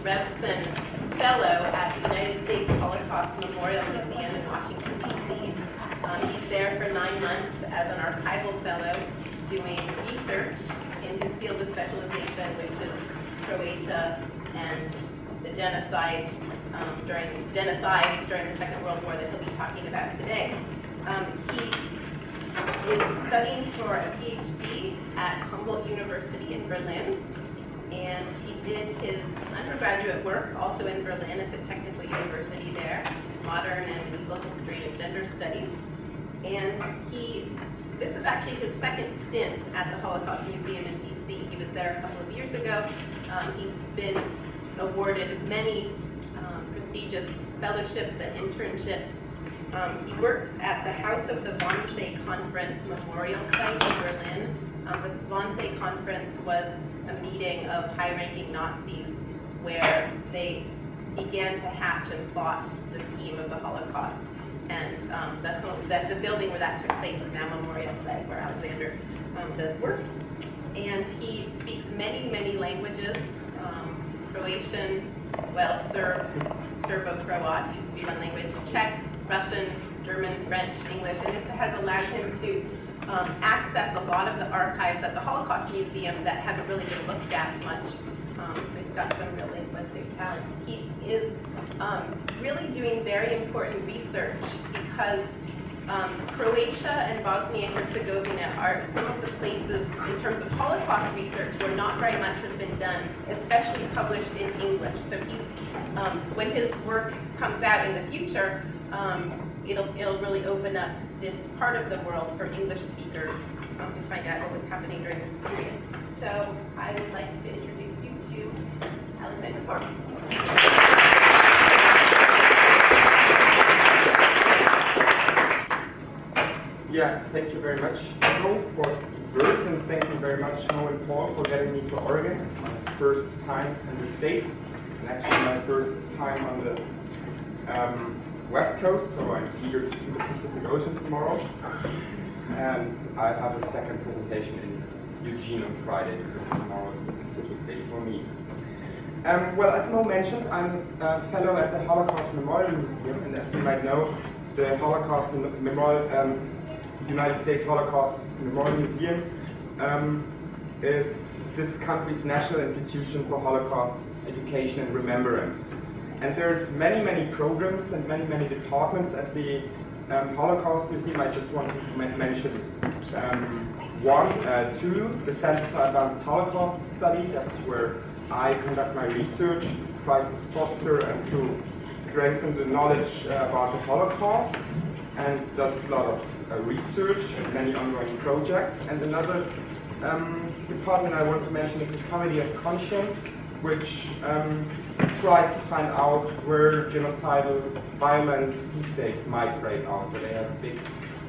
Revson Fellow at the United States Holocaust Memorial Museum in Washington, D.C. He's there for 9 months as an archival fellow doing research in his field of specialization, which is Croatia and the genocides during the Second World War that he'll be talking about today. He is studying for a Ph.D. at Humboldt University in Berlin, and he did his undergraduate work also in Berlin at the Technical University there, modern and legal history and gender studies. And this is actually his second stint at the Holocaust Museum in D.C. He was there a couple of years ago. He's been awarded many prestigious fellowships and internships. He works at the House of the Wannsee Conference memorial site in Berlin. The Wannsee Conference was a meeting of high-ranking Nazis where they began to hatch and plot the scheme of the Holocaust. And the building where that took place is now a memorial site where Alexander does work. And he speaks many, many languages, Croatian, Serbo-Croat used to be one language, Czech, Russian, German, French, English, and this has allowed him to access a lot of the archives at the Holocaust Museum that haven't really been looked at much. So he's got some real linguistic talents. He is really doing very important research because Croatia and Bosnia and Herzegovina are some of the places in terms of Holocaust research where not very much has been done, especially published in English. So he's, when his work comes out in the future, it'll really open up this part of the world for English speakers to find out what was happening during this period. So I would like to introduce you to Alexander Korb. Yeah, thank you very much, Mo, for these words, and thank you very much, Mo and Paul, for getting me to Oregon. It's my first time in the state, and actually my first time on the West Coast, so I'm eager to see the Pacific Ocean tomorrow. And I have a second presentation in Eugene on Friday, so tomorrow is the Pacific Day for me. Well, as Mo mentioned, I'm a fellow at the Holocaust Memorial Museum, and as you might know, the Holocaust Memorial, United States Holocaust Memorial Museum is this country's national institution for Holocaust education and remembrance. And there's many, many programs and many, many departments at the Holocaust Museum. I just want to mention two, the Center for Advanced Holocaust Study. That's where I conduct my research, try to foster and to strengthen the knowledge about the Holocaust, and does a lot of research and many ongoing projects. And another department I want to mention is the Committee of Conscience, which tries to find out where genocidal violence these days might break out. So they have a big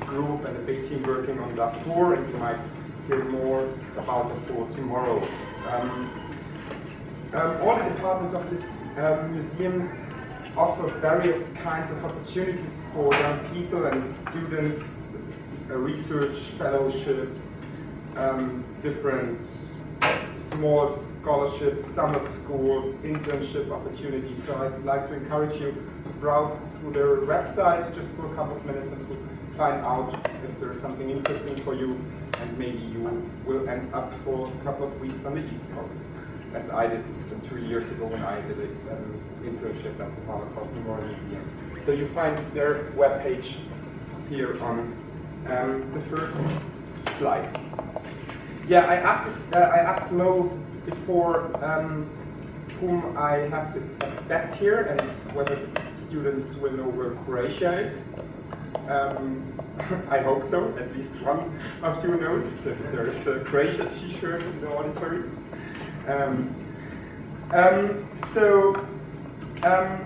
group and a big team working on Darfur, and you might hear more about Darfur tomorrow. All the departments of the museums offer various kinds of opportunities for young people and students, research fellowships, different small scholarships, summer schools, internship opportunities. So I'd like to encourage you to browse through their website just for a couple of minutes and to find out if there's something interesting for you, and maybe you will end up for a couple of weeks on the East Coast, as I did 2 years ago when I did an internship at the Holocaust Memorial Museum. So you find their webpage here on the first slide. Yeah, I asked Mo before whom I have to expect here and whether students will know where Croatia is. I hope so, at least one of you knows. There's a Croatia t-shirt in the auditorium.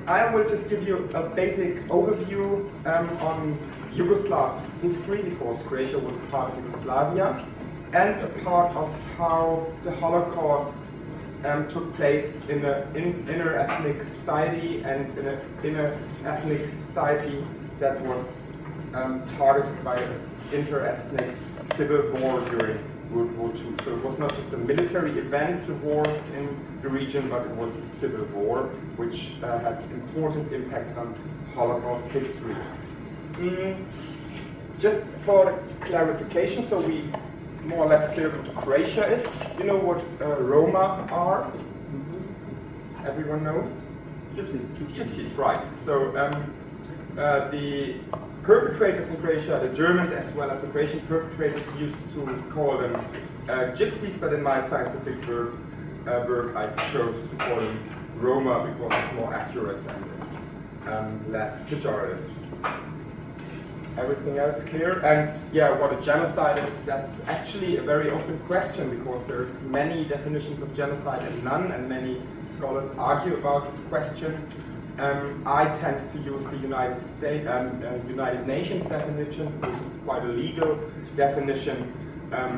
I will just give you a basic overview on Yugoslav history, because Croatia was part of Yugoslavia, and a part of how the Holocaust took place in an inter-ethnic society, and in an inter-ethnic society that was targeted by an inter-ethnic civil war during World War II. So it was not just a military event, the wars in the region, but it was a civil war, which had important impacts on Holocaust history. Just for clarification, so we more or less clear what Croatia is. You know what Roma are? Everyone knows? Gypsies. Gypsies, right. So the perpetrators in Croatia, the Germans as well as the Croatian perpetrators, used to call them Gypsies, but in my scientific work I chose to call them Roma because it's more accurate and it's less pejorative. Everything else clear? And yeah, what a genocide is, that's actually a very open question because there's many definitions of genocide and none, and many scholars argue about this question. I tend to use the United Nations definition, which is quite a legal definition,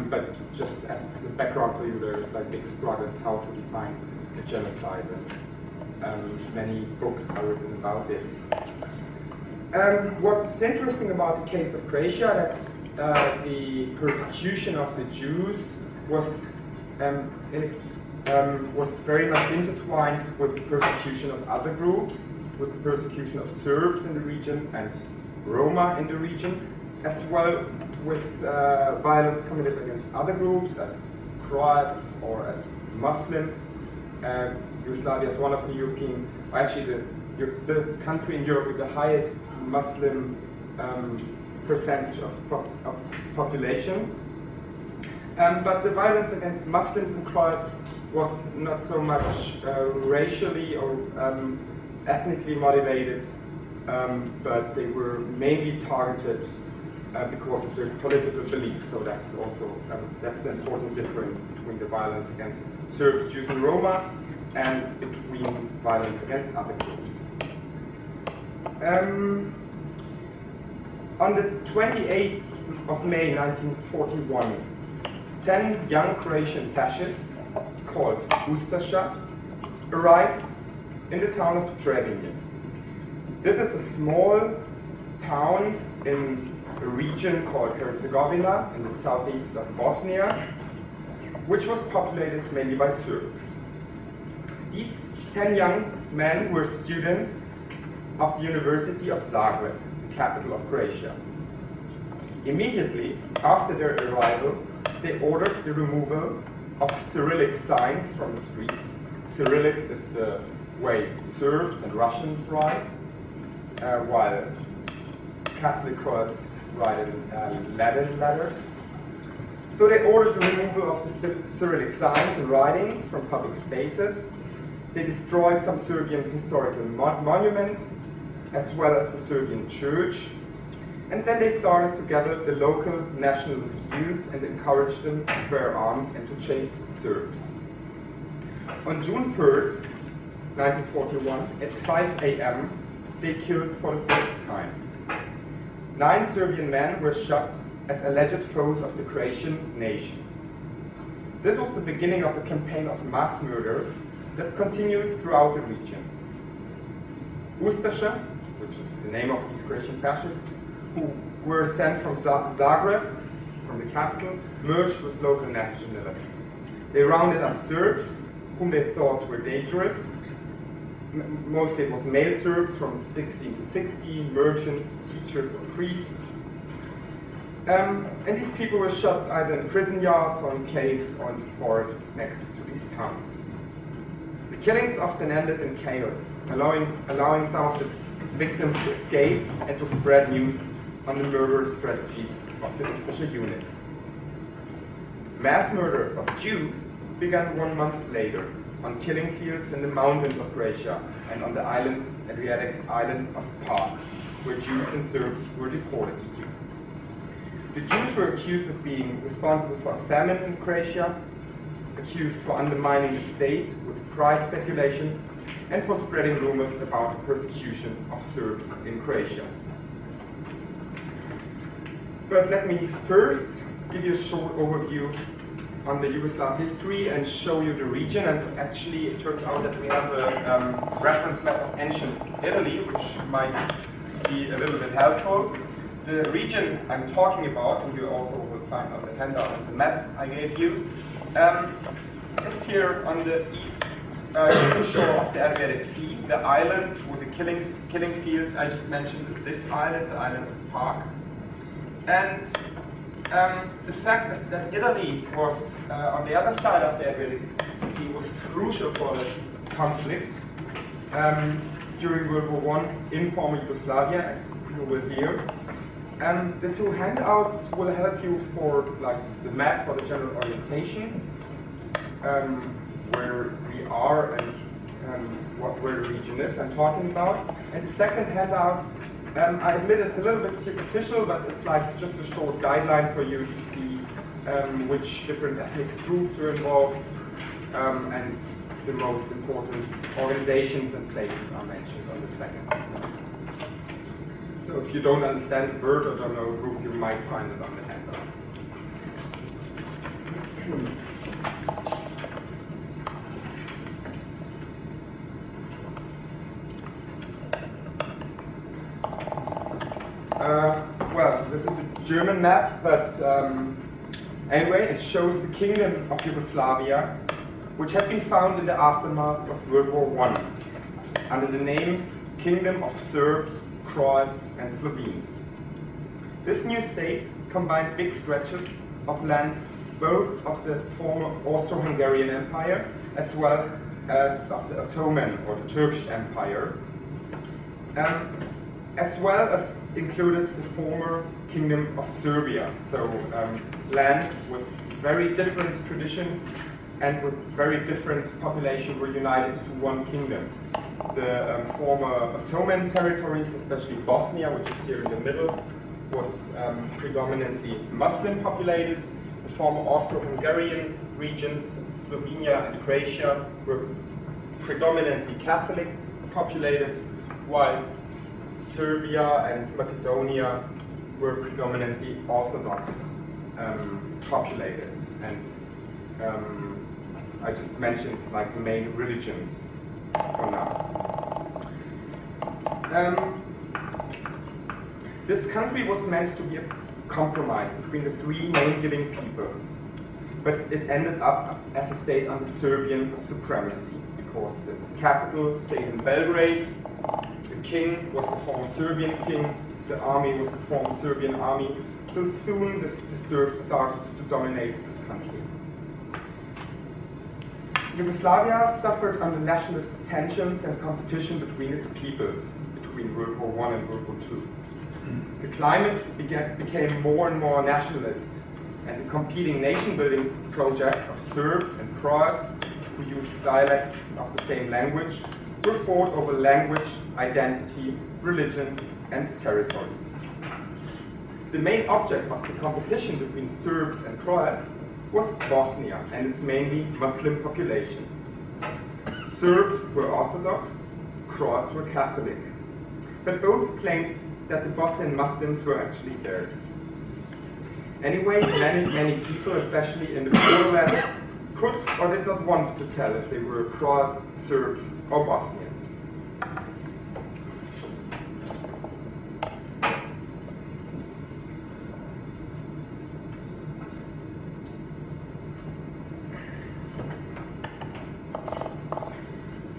but just as a background for you, there's like big struggles how to define a genocide, and many books are written about this. What's interesting about the case of Croatia, that the persecution of the Jews was very much intertwined with the persecution of other groups, with the persecution of Serbs in the region and Roma in the region, as well with violence committed against other groups as Croats or as Muslims. Yugoslavia is one of the European, actually the country in Europe with the highest Muslim percentage of population. But the violence against Muslims and Croats was not so much racially or ethnically motivated, but they were mainly targeted because of their political beliefs. So that's also that's the important difference between the violence against Serbs, Jews, and Roma, and between violence against other groups. On the 28th of May 1941, 10 young Croatian fascists called Ustaše arrived in the town of Trebinje. This is a small town in a region called Herzegovina in the southeast of Bosnia, which was populated mainly by Serbs. These 10 young men were students of the University of Zagreb, the capital of Croatia. Immediately after their arrival, they ordered the removal of Cyrillic signs from the streets. Cyrillic is the way Serbs and Russians write, while Catholic Croats write in Latin letters. So they ordered the removal of the Cyrillic signs and writings from public spaces. They destroyed some Serbian historical monuments, as well as the Serbian church. And then they started to gather the local nationalist youth and encouraged them to bear arms and to chase Serbs. On June 1st, 1941, at 5 a.m., they killed for the first time. 9 Serbian men were shot as alleged foes of the Croatian nation. This was the beginning of a campaign of mass murder that continued throughout the region. Ustaše, which is the name of these Croatian fascists, who were sent from Zagreb, from the capital, merged with local nationalists. They rounded up Serbs, whom they thought were dangerous. Mostly it was male Serbs from 16 to 60, merchants, teachers, or priests. And these people were shot either in prison yards or in caves or in the forest next to these towns. The killings often ended in chaos, allowing some of the victims to escape and to spread news on the murderous strategies of the Ustaše units. Mass murder of Jews began 1 month later on killing fields in the mountains of Croatia and on the Adriatic island of Korb, where Jews and Serbs were deported to. The Jews were accused of being responsible for a famine in Croatia, accused for undermining the state with price speculation, and for spreading rumors about the persecution of Serbs in Croatia. But let me first give you a short overview on the Yugoslav history and show you the region. And actually it turns out that we have a reference map of ancient Italy, which might be a little bit helpful. The region I'm talking about, and you also will find on the handout and the map I gave you. It's here on the eastern shore of the Adriatic Sea, the island with the killing fields I just mentioned is this island, the island of Park. And the fact is that Italy was on the other side of the Adriatic Sea was crucial for the conflict during World War I in former Yugoslavia, as you will hear. The two handouts will help you for like the map for the general orientation, where we are and where the region is I'm talking about. And the second handout, I admit it's a little bit superficial, but it's like just a short guideline for you to see which different ethnic groups are involved and the most important organizations and places are mentioned on the second handout. So if you don't understand the word or don't know a group, you might find it on the handout. Well, this is a German map, but anyway, it shows the Kingdom of Yugoslavia, which had been found in the aftermath of World War I, under the name Kingdom of Serbs, Croats and Slovenes. This new state combined big stretches of land both of the former Austro-Hungarian Empire as well as of the Ottoman or the Turkish Empire, as well as included the former Kingdom of Serbia, so lands with very different traditions and with very different population were united to one kingdom. The former Ottoman territories, especially Bosnia, which is here in the middle, was predominantly Muslim populated. The former Austro-Hungarian regions, Slovenia and Croatia, were predominantly Catholic populated, while Serbia and Macedonia were predominantly Orthodox populated. And I just mentioned like the main religions for now. This country was meant to be a compromise between the three name-giving peoples, but it ended up as a state under Serbian supremacy because the capital stayed in Belgrade, the king was the former Serbian king, the army was the former Serbian army, so soon the Serbs started to dominate this country. Yugoslavia suffered under nationalist tensions and competition between its peoples, between World War I and World War II. The climate became more and more nationalist, and the competing nation-building projects of Serbs and Croats, who used dialects of the same language, were fought over language, identity, religion, and territory. The main object of the competition between Serbs and Croats was Bosnia and its mainly Muslim population. Serbs were Orthodox, Croats were Catholic, but both claimed that the Bosnian Muslims were actually theirs. Anyway, many people, especially in the borderlands, could or did not want to tell if they were Croats, Serbs, or Bosnians.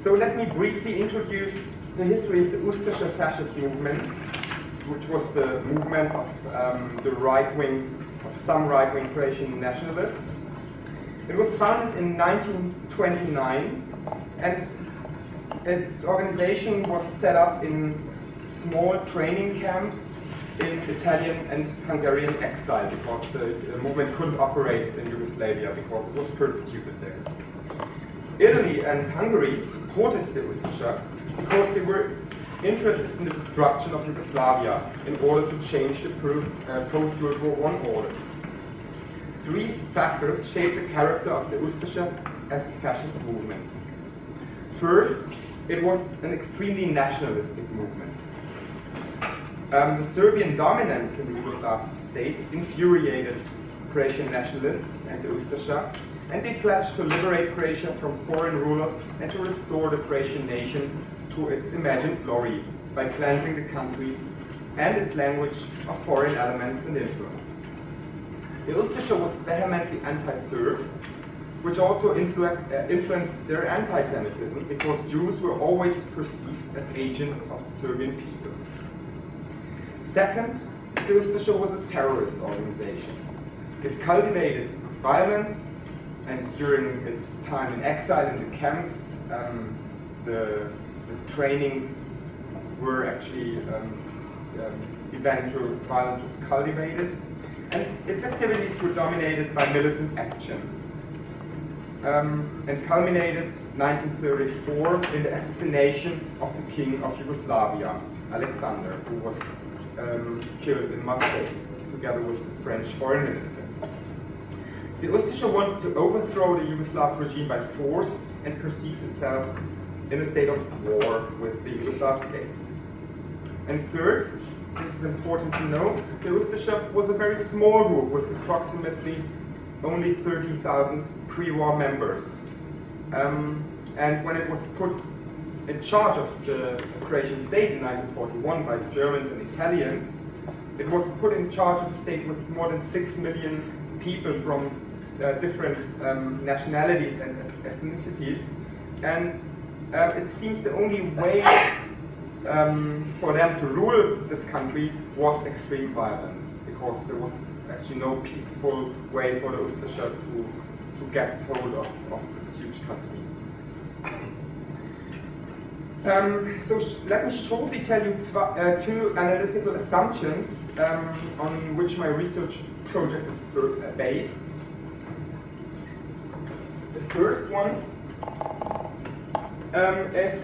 So let me briefly introduce the history of the Ustaše fascist movement, which was the movement of some right-wing Croatian nationalists. It was founded in 1929, and its organization was set up in small training camps in Italian and Hungarian exile because the movement couldn't operate in Yugoslavia because it was persecuted there. Italy and Hungary supported the Ustaše because they were interested in the destruction of Yugoslavia in order to change the post-World War I order. Three factors shaped the character of the Ustaše as a fascist movement. First, it was an extremely nationalistic movement. The Serbian dominance in the Yugoslav state infuriated Croatian nationalists and the Ustaše, and they pledged to liberate Croatia from foreign rulers and to restore the Croatian nation to its imagined glory by cleansing the country and its language of foreign elements and influences. The Ustaše was vehemently anti-Serb, which also influenced their anti-Semitism, because Jews were always perceived as agents of the Serbian people. Second, the Ustaše was a terrorist organization. It cultivated violence, and during its time in exile in the camps, the trainings were actually events where violence was cultivated, and its activities were dominated by militant action, and culminated 1934 in the assassination of the king of Yugoslavia, Alexander, who was killed in Moscow together with the French foreign minister. The Ustaše wanted to overthrow the Yugoslav regime by force and perceived itself in a state of war with the Yugoslav state. And third, this is important to know, the Ustaše was a very small group with approximately only 30,000 pre-war members. And when it was put in charge of the Croatian state in 1941 by the Germans and Italians, it was put in charge of a state with more than 6 million people from different nationalities and ethnicities. And it seems the only way for them to rule this country was extreme violence, because there was actually no peaceful way for the Ustaše to get hold of this huge country. So let me shortly tell you two analytical assumptions on which my research project is based. The first one is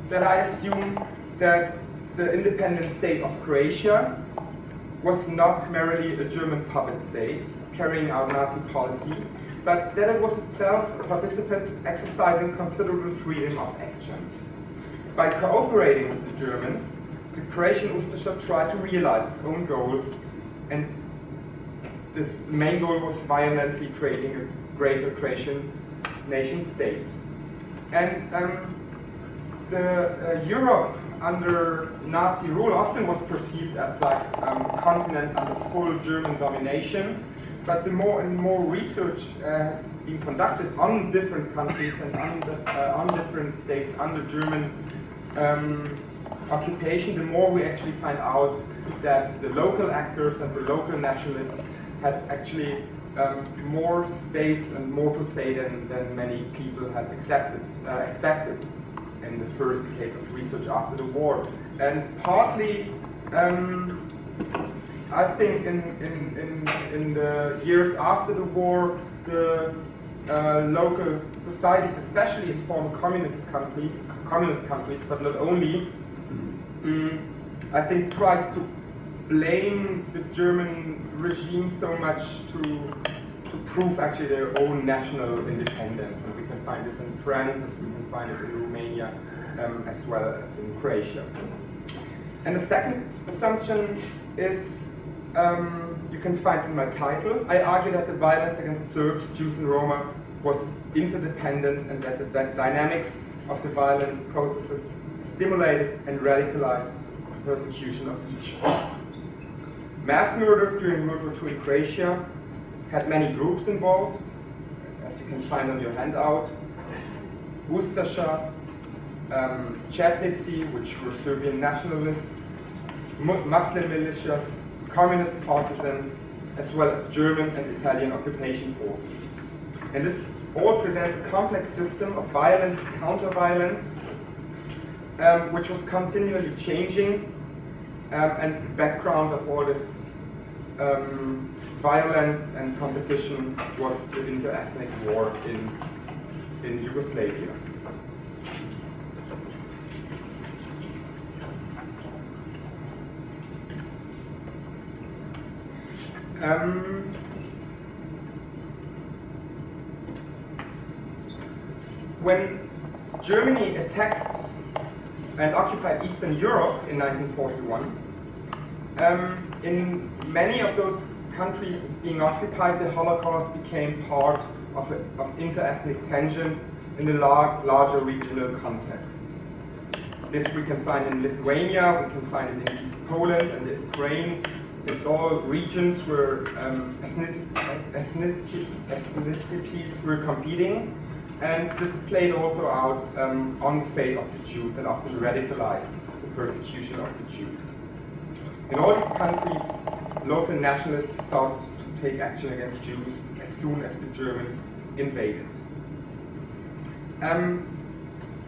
that I assume that the independent state of Croatia was not merely a German puppet state carrying out Nazi policy, but that it was itself a participant exercising considerable freedom of action. By cooperating with the Germans, the Croatian Ustaše tried to realize its own goals, and this main goal was violently creating a greater Croatian nation state. And Europe under Nazi rule often was perceived as like a continent under full German domination, but the more and more research has been conducted on different countries and on different states under German occupation, the more we actually find out that the local actors and the local nationalists had actually more space and more to say than many people had expected in the first decades of research after the war. And partly, I think in the years after the war, the local societies, especially in former communist countries, but not only, I think tried to blame the German regime so much to prove actually their own national independence. And we can find this in France, as we can find it in Romania, as well as in Croatia. And the second assumption is, you can find in my title, I argue that the violence against Serbs, Jews and Roma was interdependent, and that the dynamics of the violent processes stimulated and radicalized persecution of each. Mass murder during World War II in Croatia had many groups involved, as you can find on your handout. Ustaše, Četnici, which were Serbian nationalists, Muslim militias, communist partisans, as well as German and Italian occupation forces. And this all presents a complex system of violence, counter-violence, which was continually changing, and the background of all this violence and competition was the inter-ethnic war in Yugoslavia. When Germany attacked and occupied Eastern Europe in 1941, in many of those countries being occupied, the Holocaust became part of inter-ethnic tensions in a larger regional context. This we can find in Lithuania, we can find it in East Poland and Ukraine, it's all regions where ethnicities were competing, and this played also out on the fate of the Jews and often radicalized the persecution of the Jews. In all these countries, local nationalists started to take action against Jews as soon as the Germans invaded.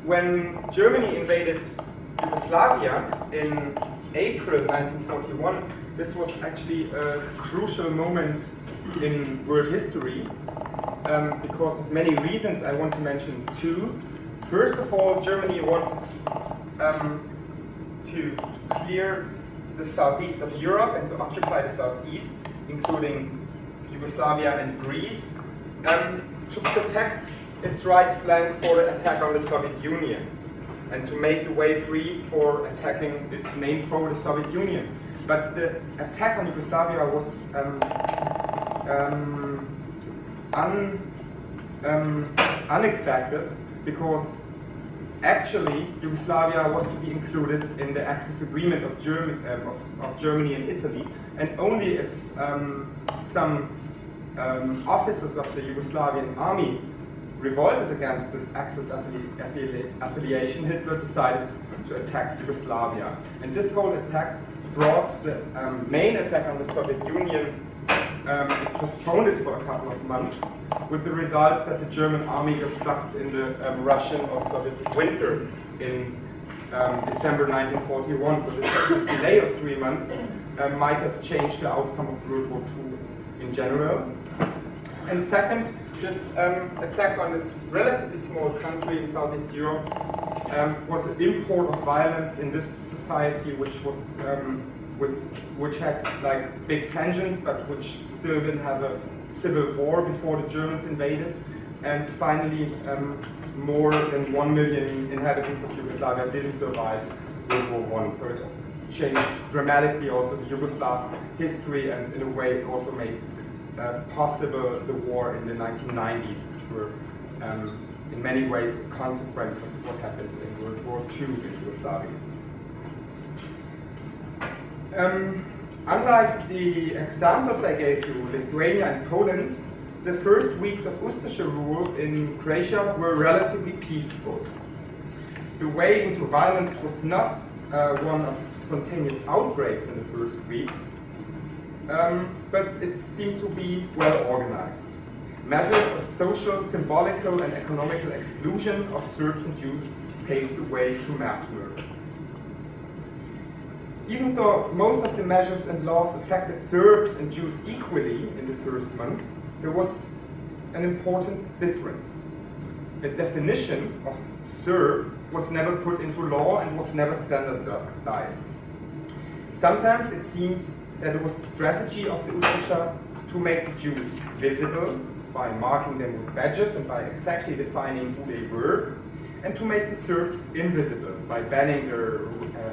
When Germany invaded Yugoslavia in April 1941, this was actually a crucial moment in world history because of many reasons. I want to mention two. First of all, Germany wanted to clear the southeast of Europe and to occupy the southeast, including Yugoslavia and Greece, to protect its right flank for the attack on the Soviet Union and to make the way free for attacking its main foe, the Soviet Union. But the attack on Yugoslavia was unexpected because actually Yugoslavia was to be included in the Axis Agreement of Germany and Italy, and only if some officers of the Yugoslavian army revolted against this Axis affiliation, Hitler decided to attack Yugoslavia. And this whole attack brought the main attack on the Soviet Union, it postponed it for a couple of months, with the result that the German army got stuck in the Russian or Soviet winter in December 1941. So this delay of 3 months might have changed the outcome of World War II in general. And second, this attack on this relatively small country in Southeast Europe was an import of violence in this society, which was which had like big tensions, but which still didn't have a civil war before the Germans invaded. And finally, more than 1 million inhabitants of Yugoslavia didn't survive World War I. So it changed dramatically also the Yugoslav history, and in a way it also made possible the war in the 1990s, which were in many ways a consequence of what happened in World War II in Yugoslavia. Unlike the examples I gave you, Lithuania and Poland, the first weeks of Ustaše rule in Croatia were relatively peaceful. The way into violence was not one of spontaneous outbreaks in the first weeks, but it seemed to be well organized. Measures of social, symbolical, and economical exclusion of Serbs and Jews paved the way to mass murder. Even though most of the measures and laws affected Serbs and Jews equally in the first month, there was an important difference. The definition of Serb was never put into law and was never standardized. Sometimes it seems that it was the strategy of the Ustaše to make the Jews visible by marking them with badges and by exactly defining who they were, and to make the Serbs invisible by banning their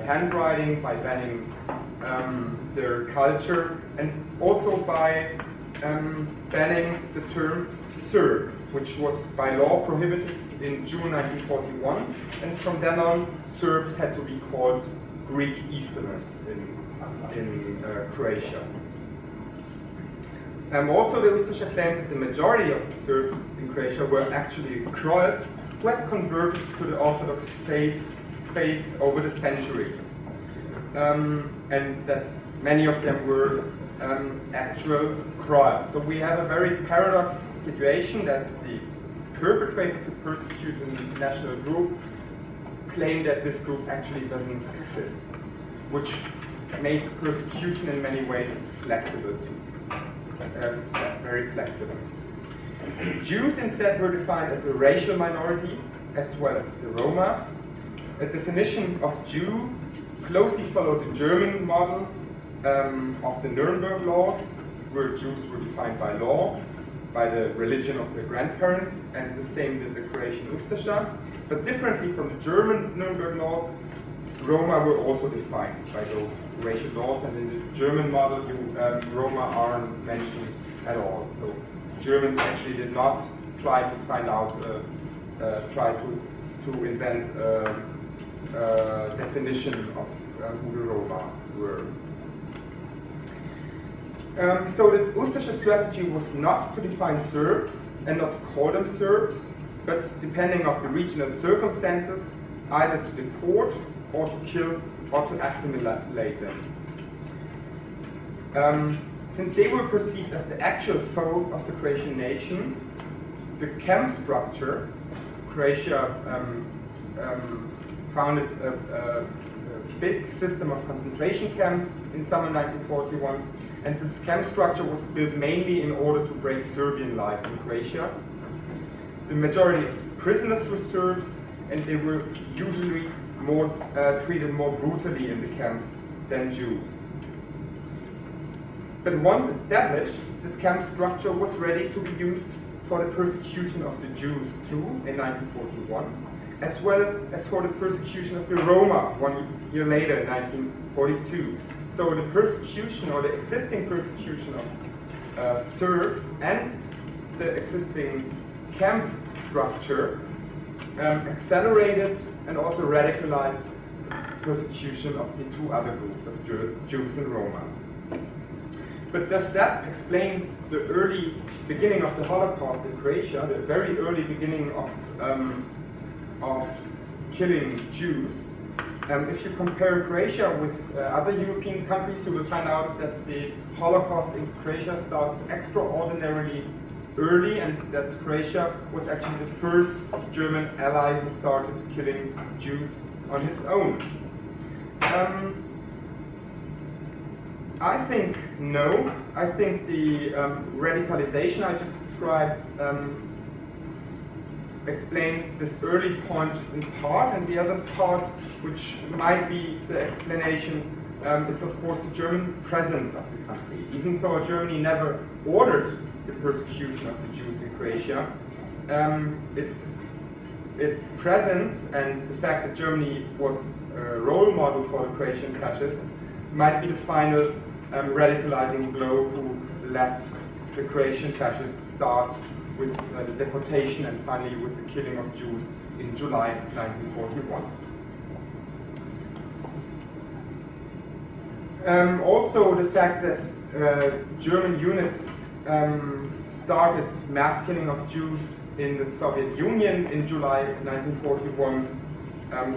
handwriting, by banning their culture, and also by banning the term Serb, which was by law prohibited in June 1941, and from then on Serbs had to be called Greek Easterners in Croatia. Also the Ustaše claimed that the majority of the Serbs in Croatia were actually Croats who had converted to the Orthodox faith over the centuries, and that many of them were actual Croats. So we have a very paradox situation that the perpetrators who persecuted the national group claim that this group actually doesn't exist, which made persecution in many ways flexible too, very flexible. Jews instead were defined as a racial minority, as well as the Roma. A definition of Jew closely followed the German model of the Nuremberg laws, where Jews were defined by law, by the religion of their grandparents, and the same did the Croatian Ustaše. But differently from the German Nuremberg laws, Roma were also defined by those racial laws, and in the German model, Roma aren't mentioned at all. So Germans actually did not try to find out, try to invent a definition of who the Roma were. So the Ustaše strategy was not to define Serbs and not to call them Serbs, but depending on the regional circumstances, either to deport or to kill or to assimilate them. Since they were perceived as the actual foe of the Croatian nation, the camp structure, Croatia founded a big system of concentration camps in summer 1941, and this camp structure was built mainly in order to break Serbian life in Croatia. The majority of prisoners were Serbs, and they were usually treated more brutally in the camps than Jews. But once established, this camp structure was ready to be used for the persecution of the Jews too in 1941, as well as for the persecution of the Roma 1 year later in 1942. So the persecution, or the existing persecution of Serbs and the existing camp structure accelerated and also radicalized persecution of the two other groups of Jews and Roma. But does that explain the early beginning of the Holocaust in Croatia, the very early beginning of killing Jews? If you compare Croatia with other European countries, you will find out that the Holocaust in Croatia starts extraordinarily early, and that Croatia was actually the first German ally who started killing Jews on his own. I think no. I think the radicalization I just described explains this early point just in part, and the other part, which might be the explanation, is of course the German presence of the country. Even though Germany never ordered the persecution of the Jews in Croatia, its presence and the fact that Germany was a role model for the Croatian fascists might be the final radicalizing blow who let the Croatian fascists start with the deportation and finally with the killing of Jews in July 1941. Also the fact that German units started mass killing of Jews in the Soviet Union in July 1941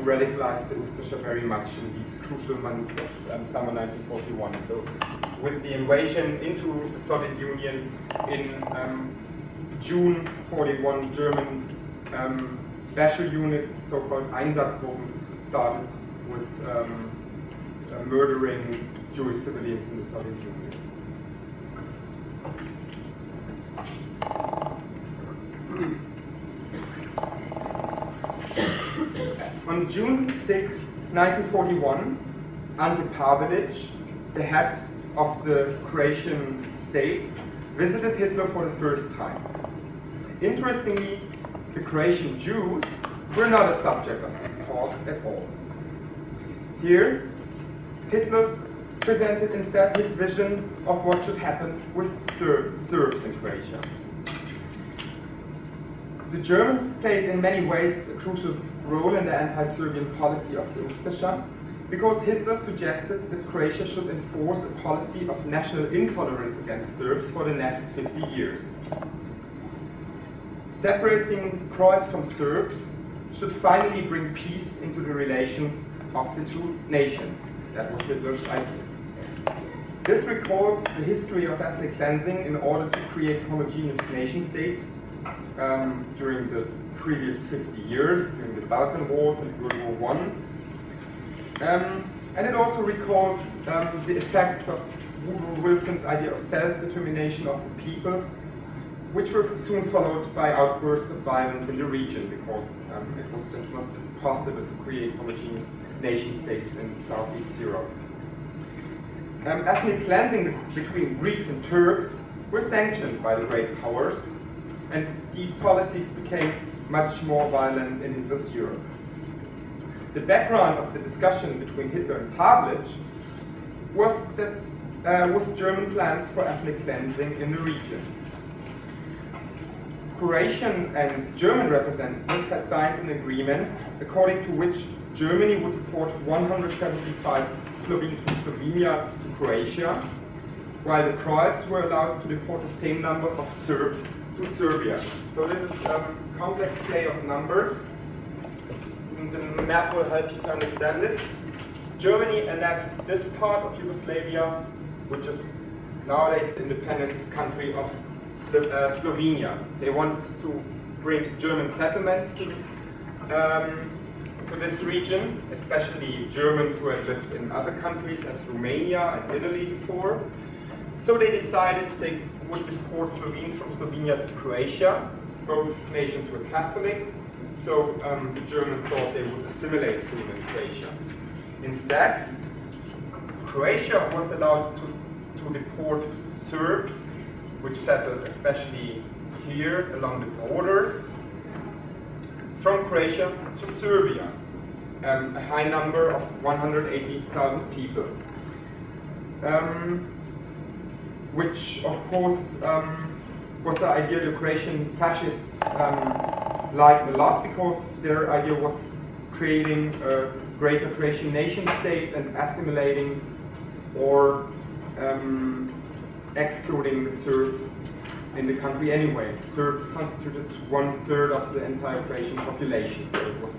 radicalized the Ustaše very much in these crucial months of summer 1941. So with the invasion into the Soviet Union in June 41, German special units, so-called Einsatzgruppen, started with murdering Jewish civilians in the Soviet Union. On June 6, 1941, Ante Pavelić, the head of the Croatian state, visited Hitler for the first time. Interestingly, the Croatian Jews were not a subject of this talk at all. Here, Hitler presented instead his vision of what should happen with Serbs in Croatia. The Germans played in many ways a crucial role in the anti-Serbian policy of the Ustaše, because Hitler suggested that Croatia should enforce a policy of national intolerance against Serbs for the next 50 years. Separating Croats from Serbs should finally bring peace into the relations of the two nations. That was Hitler's idea. This recalls the history of ethnic cleansing in order to create homogeneous nation states during the previous 50 years, during the Balkan Wars and World War I. And it also recalls the effects of Woodrow Wilson's idea of self-determination of the peoples, which were soon followed by outbursts of violence in the region, because it was just not possible to create homogeneous nation states in Southeast Europe. Ethnic cleansing between Greeks and Turks were sanctioned by the great powers, and these policies became much more violent in Hitler's Europe. The background of the discussion between Hitler and Pavelić was German plans for ethnic cleansing in the region. Croatian and German representatives had signed an agreement according to which Germany would deport 175 Slovenes from Slovenia to Croatia, while the Croats were allowed to deport the same number of Serbs to Serbia. So this is a complex play of numbers. And the map will help you to understand it. Germany annexed this part of Yugoslavia, which is nowadays the independent country of Slovenia. They wanted to bring German settlements to this region, especially Germans who had lived in other countries as Romania and Italy before. So they decided they would deport Slovenes from Slovenia to Croatia. Both nations were Catholic, so the Germans thought they would assimilate soon in Croatia. Instead, Croatia was allowed to deport Serbs, which settled especially here along the borders, from Croatia to Serbia, a high number of 180,000 people, which of course was the idea the Croatian fascists liked a lot, because their idea was creating a greater Croatian nation state and assimilating or excluding the Serbs in the country anyway. Serbs constituted 1/3 of the entire Croatian population, so it was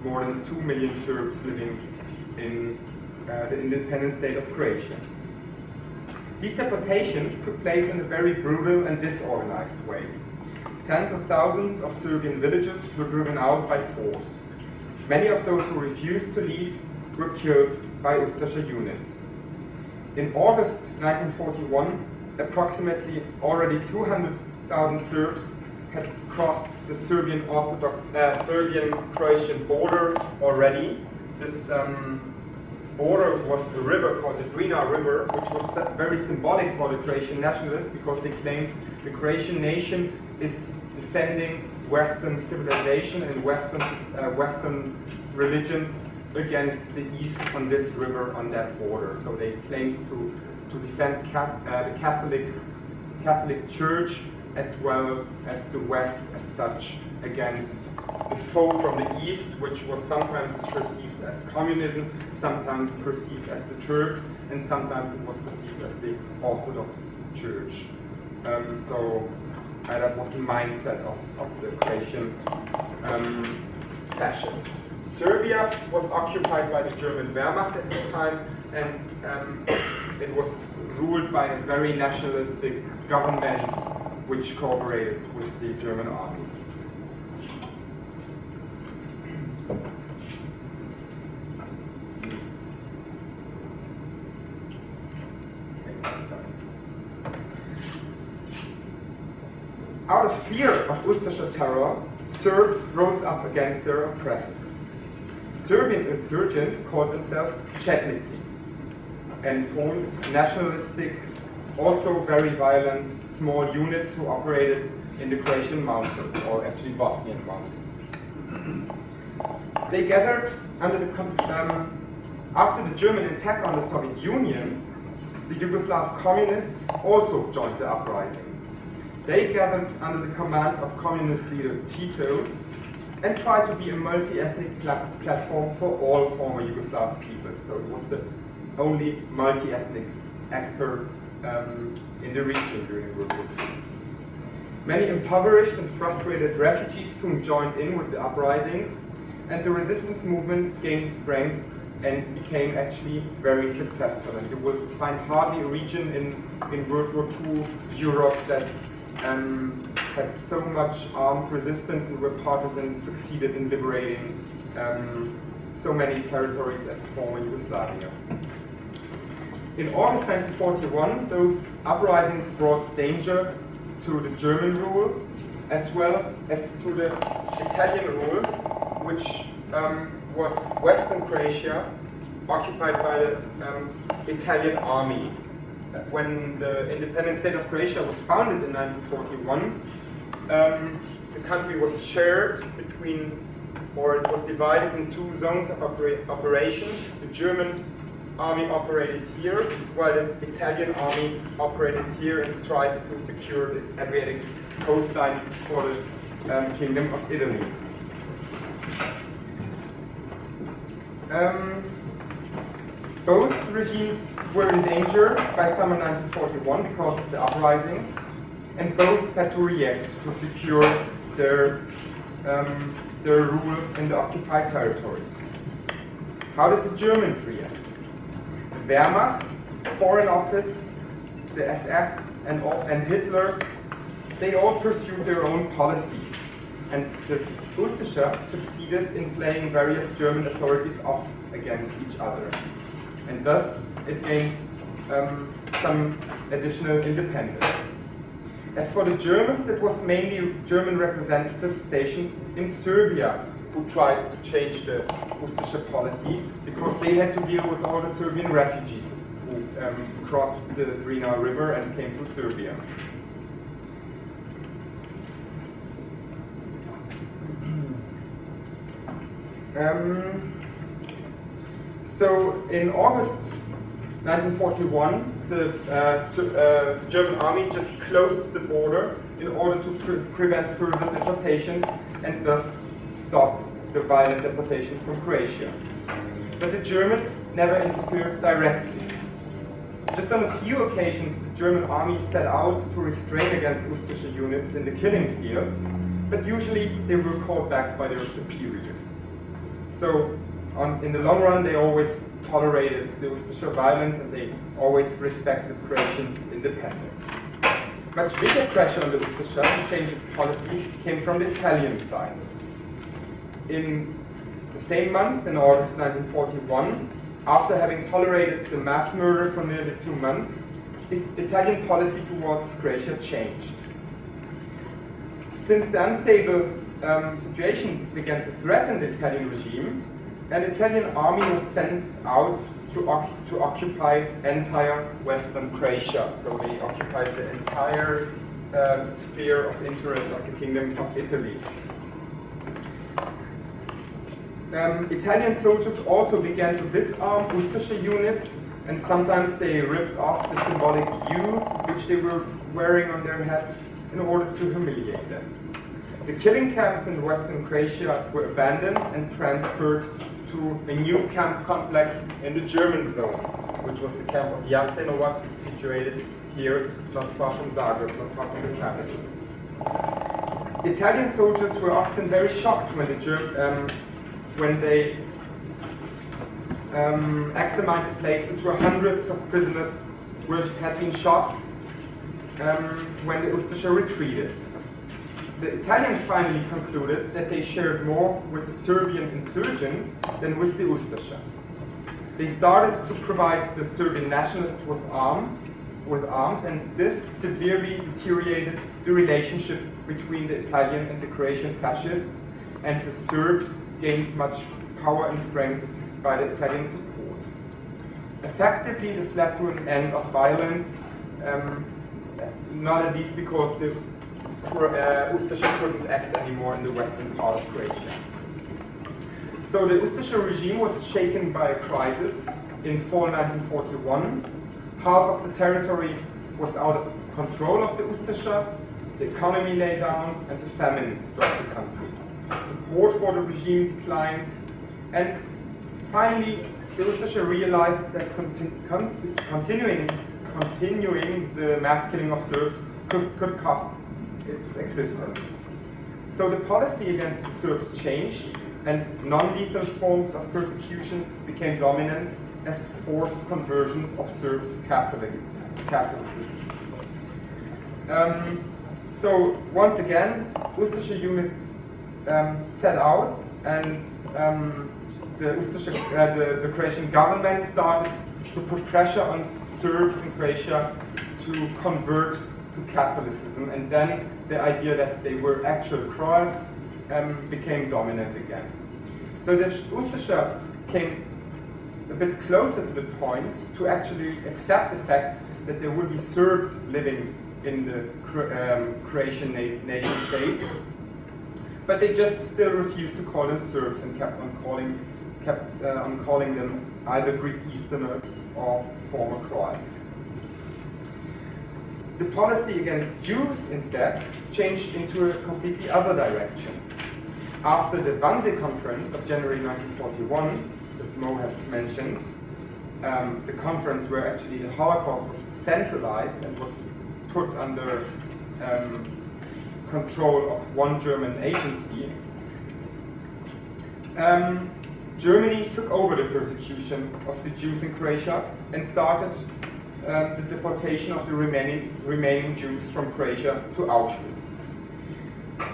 more than 2 million Serbs living in the independent state of Croatia. These deportations took place in a very brutal and disorganized way. Tens of thousands of Serbian villages were driven out by force. Many of those who refused to leave were killed by Ustaše units. In August 1941, approximately already 200,000 Serbs had crossed the Serbian-Croatian border already. This border was a river called the Drina River, which was very symbolic for the Croatian nationalists, because they claimed the Croatian nation is defending Western civilization and Western religions against the East on this river, on that border. So they claimed to defend the Catholic Church as well as the West as such against the foe from the East, which was sometimes perceived as communism, sometimes perceived as the Turks, and sometimes it was perceived as the Orthodox Church. That was the mindset of the Croatian fascists. Serbia was occupied by the German Wehrmacht at this time, and it was ruled by a very nationalistic government which cooperated with the German army. Out of fear of Ustaše terror, Serbs rose up against their oppressors. Serbian insurgents called themselves Chetnici and formed nationalistic, also very violent, small units who operated in the Croatian mountains, or actually Bosnian mountains. They gathered under after the German attack on the Soviet Union, the Yugoslav communists also joined the uprising. They gathered under the command of communist leader Tito and tried to be a multi-ethnic platform for all former Yugoslav peoples. So it was the only multi-ethnic actor in the region during World War II. Many impoverished and frustrated refugees soon joined in with the uprisings, and the resistance movement gained strength and became actually very successful. And you will find hardly a region in World War II Europe that had so much armed resistance and where partisans succeeded in liberating so many territories as former Yugoslavia. In August 1941, those uprisings brought danger to the German rule as well as to the Italian rule, which was Western Croatia, occupied by the Italian army. When the independent state of Croatia was founded in 1941, the country was shared between, or it was divided in two zones of operation. The German army operated here, while the Italian army operated here and tried to secure the Adriatic coastline for the Kingdom of Italy. Both regimes were in danger by summer 1941 because of the uprisings, and both had to react to secure their rule in the occupied territories. How did the Germans react? The Wehrmacht, Foreign Office, the SS, and Hitler, they all pursued their own policies, and the Ustaše succeeded in playing various German authorities off against each other, and thus it gained some additional independence. As for the Germans, it was mainly German representatives stationed in Serbia who tried to change the Ustaše policy, because they had to deal with all the Serbian refugees who crossed the Drina River and came to Serbia. So in August 1941, the German army just closed the border in order to prevent further deportations and thus stopped the violent deportations from Croatia. But the Germans never interfered directly. Just on a few occasions, the German army set out to restrain against Ustaše units in the killing fields, but usually they were called back by their superiors. So in the long run, they always tolerated the Ustaše violence and they always respected Croatian independence. Much bigger pressure on the Ustaše to change its policy came from the Italian side. In the same month, in August 1941, after having tolerated the mass murder for nearly 2 months, Italian policy towards Croatia changed. Since the unstable situation began to threaten the Italian regime, an Italian army was sent out to occupy entire western Croatia. So they occupied the entire sphere of interest of the Kingdom of Italy. Italian soldiers also began to disarm Ustaše units, and sometimes they ripped off the symbolic U which they were wearing on their heads in order to humiliate them. The killing camps in western Croatia were abandoned and transferred to a new camp complex in the German zone, which was the camp of Jasenovac, situated here, not far from Zagreb, not far from the capital. Italian soldiers were often very shocked when they examined the places where hundreds of prisoners had been shot when the Ustaše retreated. The Italians finally concluded that they shared more with the Serbian insurgents than with the Ustaše. They started to provide the Serbian nationalists with arms, and this severely deteriorated the relationship between the Italian and the Croatian fascists, and the Serbs gained much power and strength by the Italian support. Effectively, this led to an end of violence, not at least because the Ustaše couldn't act anymore in the western part of Croatia. So the Ustaše regime was shaken by a crisis in fall 1941. Half of the territory was out of control of the Ustaše, the economy lay down, and the famine struck the country. Support for the regime declined, and finally the Ustaše realized that continuing the mass killing of Serbs could cost its existence. So the policy against the Serbs changed, and non-lethal forms of persecution became dominant as forced conversions of Serbs to Catholicism. So once again, Ustaše units set out, and the Croatian government started to put pressure on Serbs in Croatia to convert to Catholicism, and then the idea that they were actual Croats became dominant again. So the Ustaše came a bit closer to the point to actually accept the fact that there would be Serbs living in the Croatian nation state, but they just still refused to call them Serbs and kept on calling them either Greek Easterners or former Croats. The policy against Jews instead changed into a completely other direction. After the Wannsee Conference of January 1941, that Mo has mentioned, the conference where actually the Holocaust was centralized and was put under control of one German agency, Germany took over the persecution of the Jews in Croatia and started the deportation of the remaining Jews from Croatia to Auschwitz.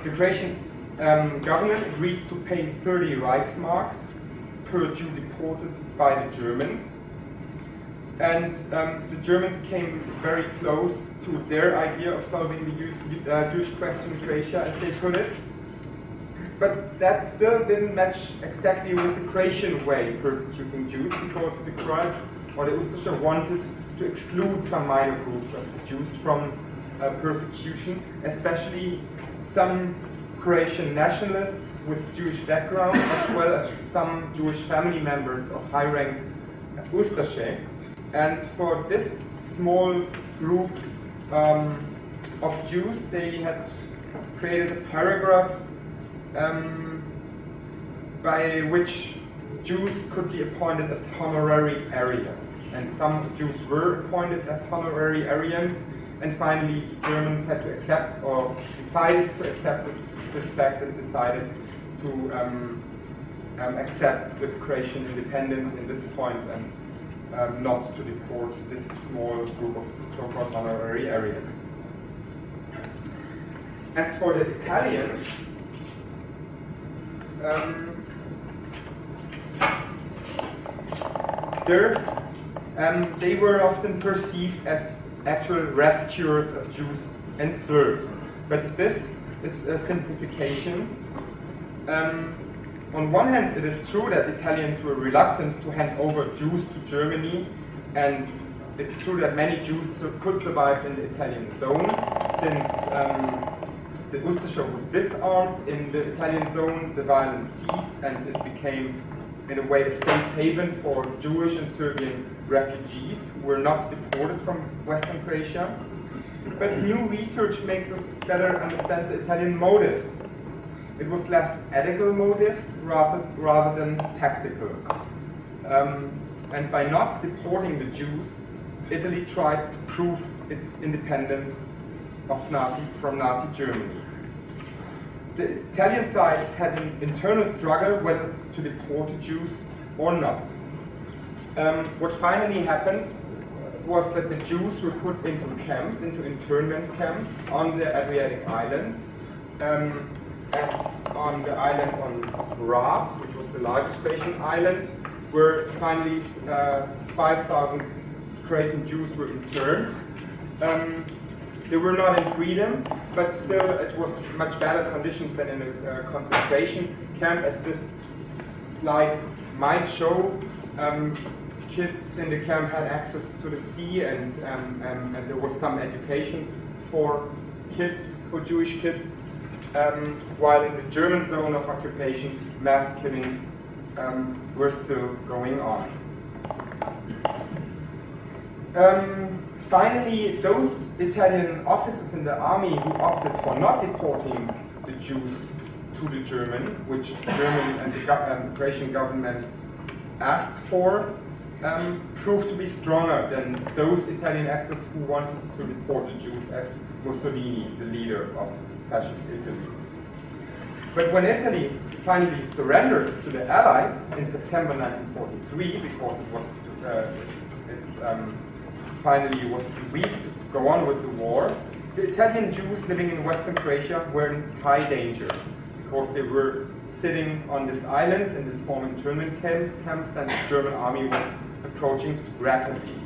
The Croatian government agreed to pay 30 Reichsmarks per Jew deported by the Germans, and the Germans came very close to their idea of solving the Jewish question in Croatia, as they put it. But that still didn't match exactly with the Croatian way of persecuting Jews, because the Croats or the Ustaše wanted to exclude some minor groups of the Jews from persecution, especially some Croatian nationalists with Jewish background, as well as some Jewish family members of high-rank Ustaše. And for this small group of Jews, they had created a paragraph by which Jews could be appointed as honorary Aryans. And some Jews were appointed as honorary Aryans, and finally Germans had to accept, or decided to accept this fact, and decided to accept the Croatian independence in this point and not to deport this small group of so-called honorary Aryans. As for the Italians, they were often perceived as actual rescuers of Jews and Serbs. But this is a simplification. On one hand, it is true that Italians were reluctant to hand over Jews to Germany, and it's true that many Jews could survive in the Italian zone, since the Ustaše was disarmed in the Italian zone, the violence ceased, and it became, in a way, a safe haven for Jewish and Serbian refugees who were not deported from Western Croatia. But new research makes us better understand the Italian motives. It was less ethical motives rather than tactical. And by not deporting the Jews, Italy tried to prove its independence from Nazi Germany. The Italian side had an internal struggle whether to deport the Jews or not. What finally happened was that the Jews were put into camps, into internment camps on the Adriatic islands, as on the island of Rab, which was the largest Croatian island, where finally 5,000 Croatian Jews were interned. They were not in freedom, but still it was much better conditions than in a concentration camp, as this slide might show. Kids in the camp had access to the sea, and there was some education for kids, for Jewish kids, while in the German zone of occupation, mass killings were still going on. Finally, those Italian officers in the army who opted for not deporting the Jews to the German, which German and the Croatian government asked for, proved to be stronger than those Italian actors who wanted to deport the Jews, as Mussolini, the leader of fascist Italy. But when Italy finally surrendered to the Allies in September 1943, because it finally was too weak to go on with the war, the Italian Jews living in Western Croatia were in high danger, because they were sitting on these islands in these former internment camps, and the German army was approaching rapidly.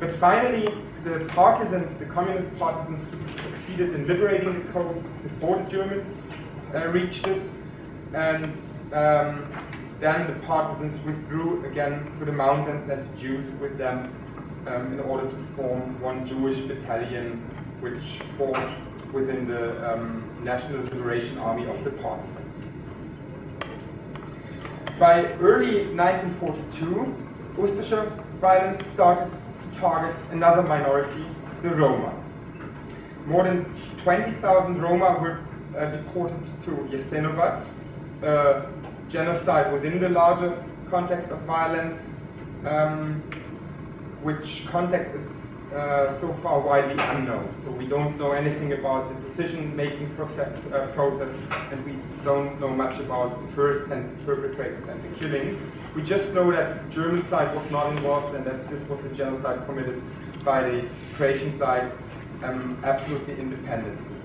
But finally, the partisans, the communist partisans, succeeded in liberating the coast before the Germans reached it, and then the partisans withdrew again to the mountains, and the Jews with them, in order to form one Jewish battalion which fought within the National Liberation Army of the partisans. By early 1942, Ustaše violence started to target another minority, the Roma. More than 20,000 Roma were deported to Jasenovac, genocide within the larger context of violence, which context is so far widely unknown. So we don't know anything about the decision-making process, and we don't know much about the first-hand perpetrators and the killing. We just know that the German side was not involved and that this was a genocide committed by the Croatian side absolutely independently.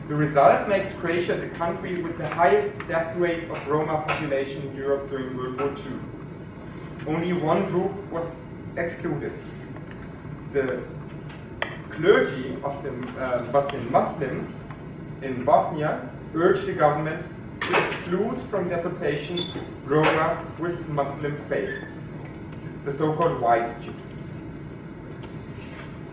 The result makes Croatia the country with the highest death rate of Roma population in Europe during World War II. Only one group was excluded. The clergy of the Bosnian Muslims in Bosnia urged the government to exclude from deportation Roma with Muslim faith, the so-called white Gypsies.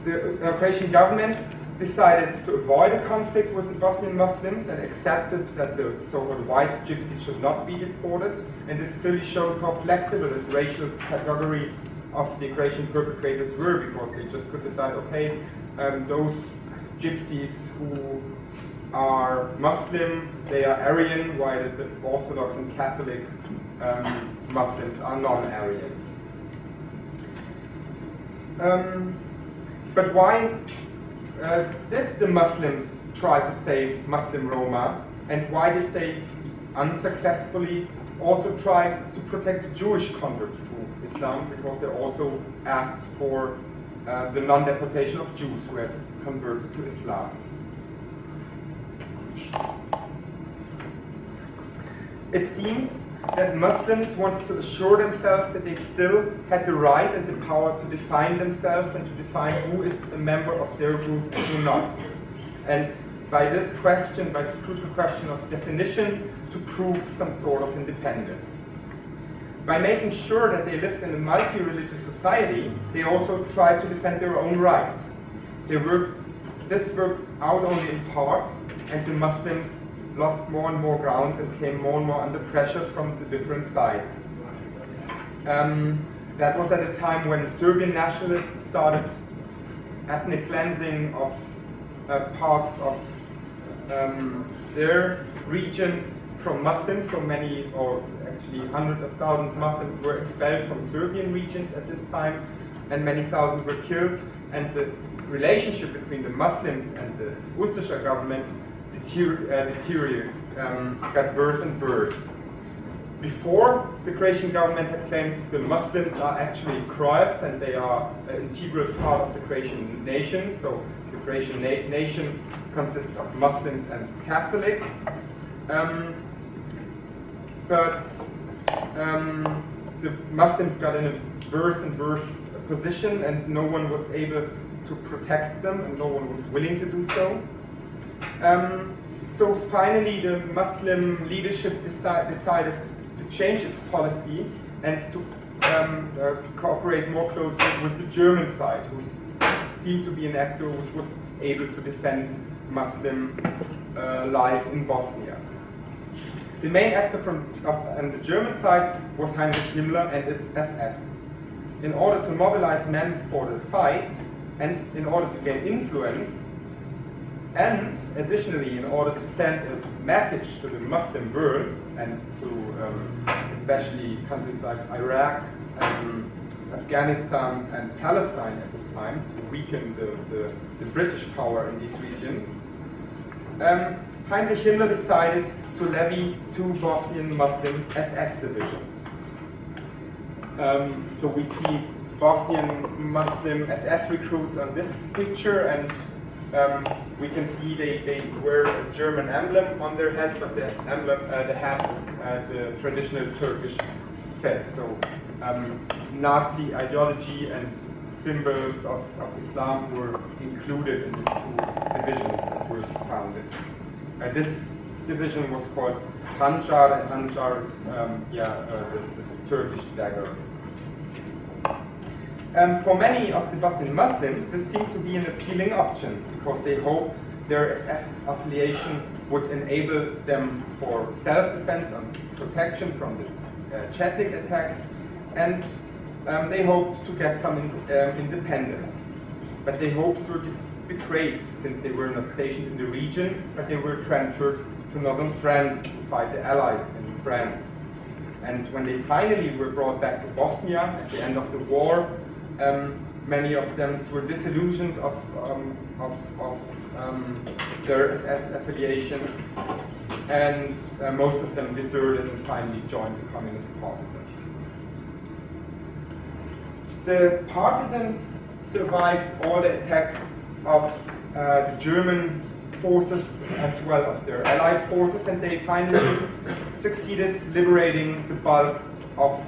The Croatian government decided to avoid a conflict with the Bosnian Muslims and accepted that the so-called white Gypsies should not be deported, and this clearly shows how flexible the racial categories of the Croatian perpetrators were, because they just could decide, okay, those Gypsies who are Muslim, they are Aryan, while the Orthodox and Catholic Muslims are non-Aryan. But why did the Muslims try to save Muslim Roma, and why did they unsuccessfully also try to protect Jewish converts to Islam? Because they also asked for the non-deportation of Jews who had converted to Islam. It seems that Muslims wanted to assure themselves that they still had the right and the power to define themselves and to define who is a member of their group and who not. And by this question, by this crucial question of definition, to prove some sort of independence. By making sure that they lived in a multi-religious society, they also tried to defend their own rights. This worked out only in parts, and the Muslims lost more and more ground and came more and more under pressure from the different sides. That was at a time when Serbian nationalists started ethnic cleansing of parts of their regions from Muslims. So many, or actually hundreds of thousands of Muslims were expelled from Serbian regions at this time, and many thousands were killed. And the relationship between the Muslims and the Ustaše government got worse and worse. Before, the Croatian government had claimed the Muslims are actually Croats and they are an integral part of the Croatian nation. So the Croatian nation consists of Muslims and Catholics. But the Muslims got in a worse and worse position, and no one was able to protect them, and no one was willing to do so. So finally, the Muslim leadership decided to change its policy and to cooperate more closely with the German side, who seemed to be an actor which was able to defend Muslim life in Bosnia. The main actor on the German side was Heinrich Himmler and its SS. In order to mobilize men for the fight, and in order to gain influence, and additionally in order to send a message to the Muslim world and to especially countries like Iraq, Afghanistan and Palestine at this time, to weaken the British power in these regions, Heinrich Himmler decided to levy 2 Bosnian Muslim SS divisions. So we see Bosnian Muslim SS recruits on this picture, and we can see they wear a German emblem on their head, but the hat is the traditional Turkish fez. So Nazi ideology and symbols of Islam were included in these 2 divisions that were founded. This division was called Hanjar, and Hanjar is this Turkish dagger. For many of the Bosnian Muslims, this seemed to be an appealing option because they hoped their SS affiliation would enable them for self-defense and protection from the Chetnik attacks, and they hoped to get some independence. But their hopes were betrayed since they were not stationed in the region, but they were transferred to northern France to fight the Allies in France. And when they finally were brought back to Bosnia at the end of the war, many of them were disillusioned of their SS affiliation, and most of them deserted and finally joined the communist partisans. The partisans survived all the attacks of the German forces as well as their allied forces, and they finally succeeded liberating the bulk of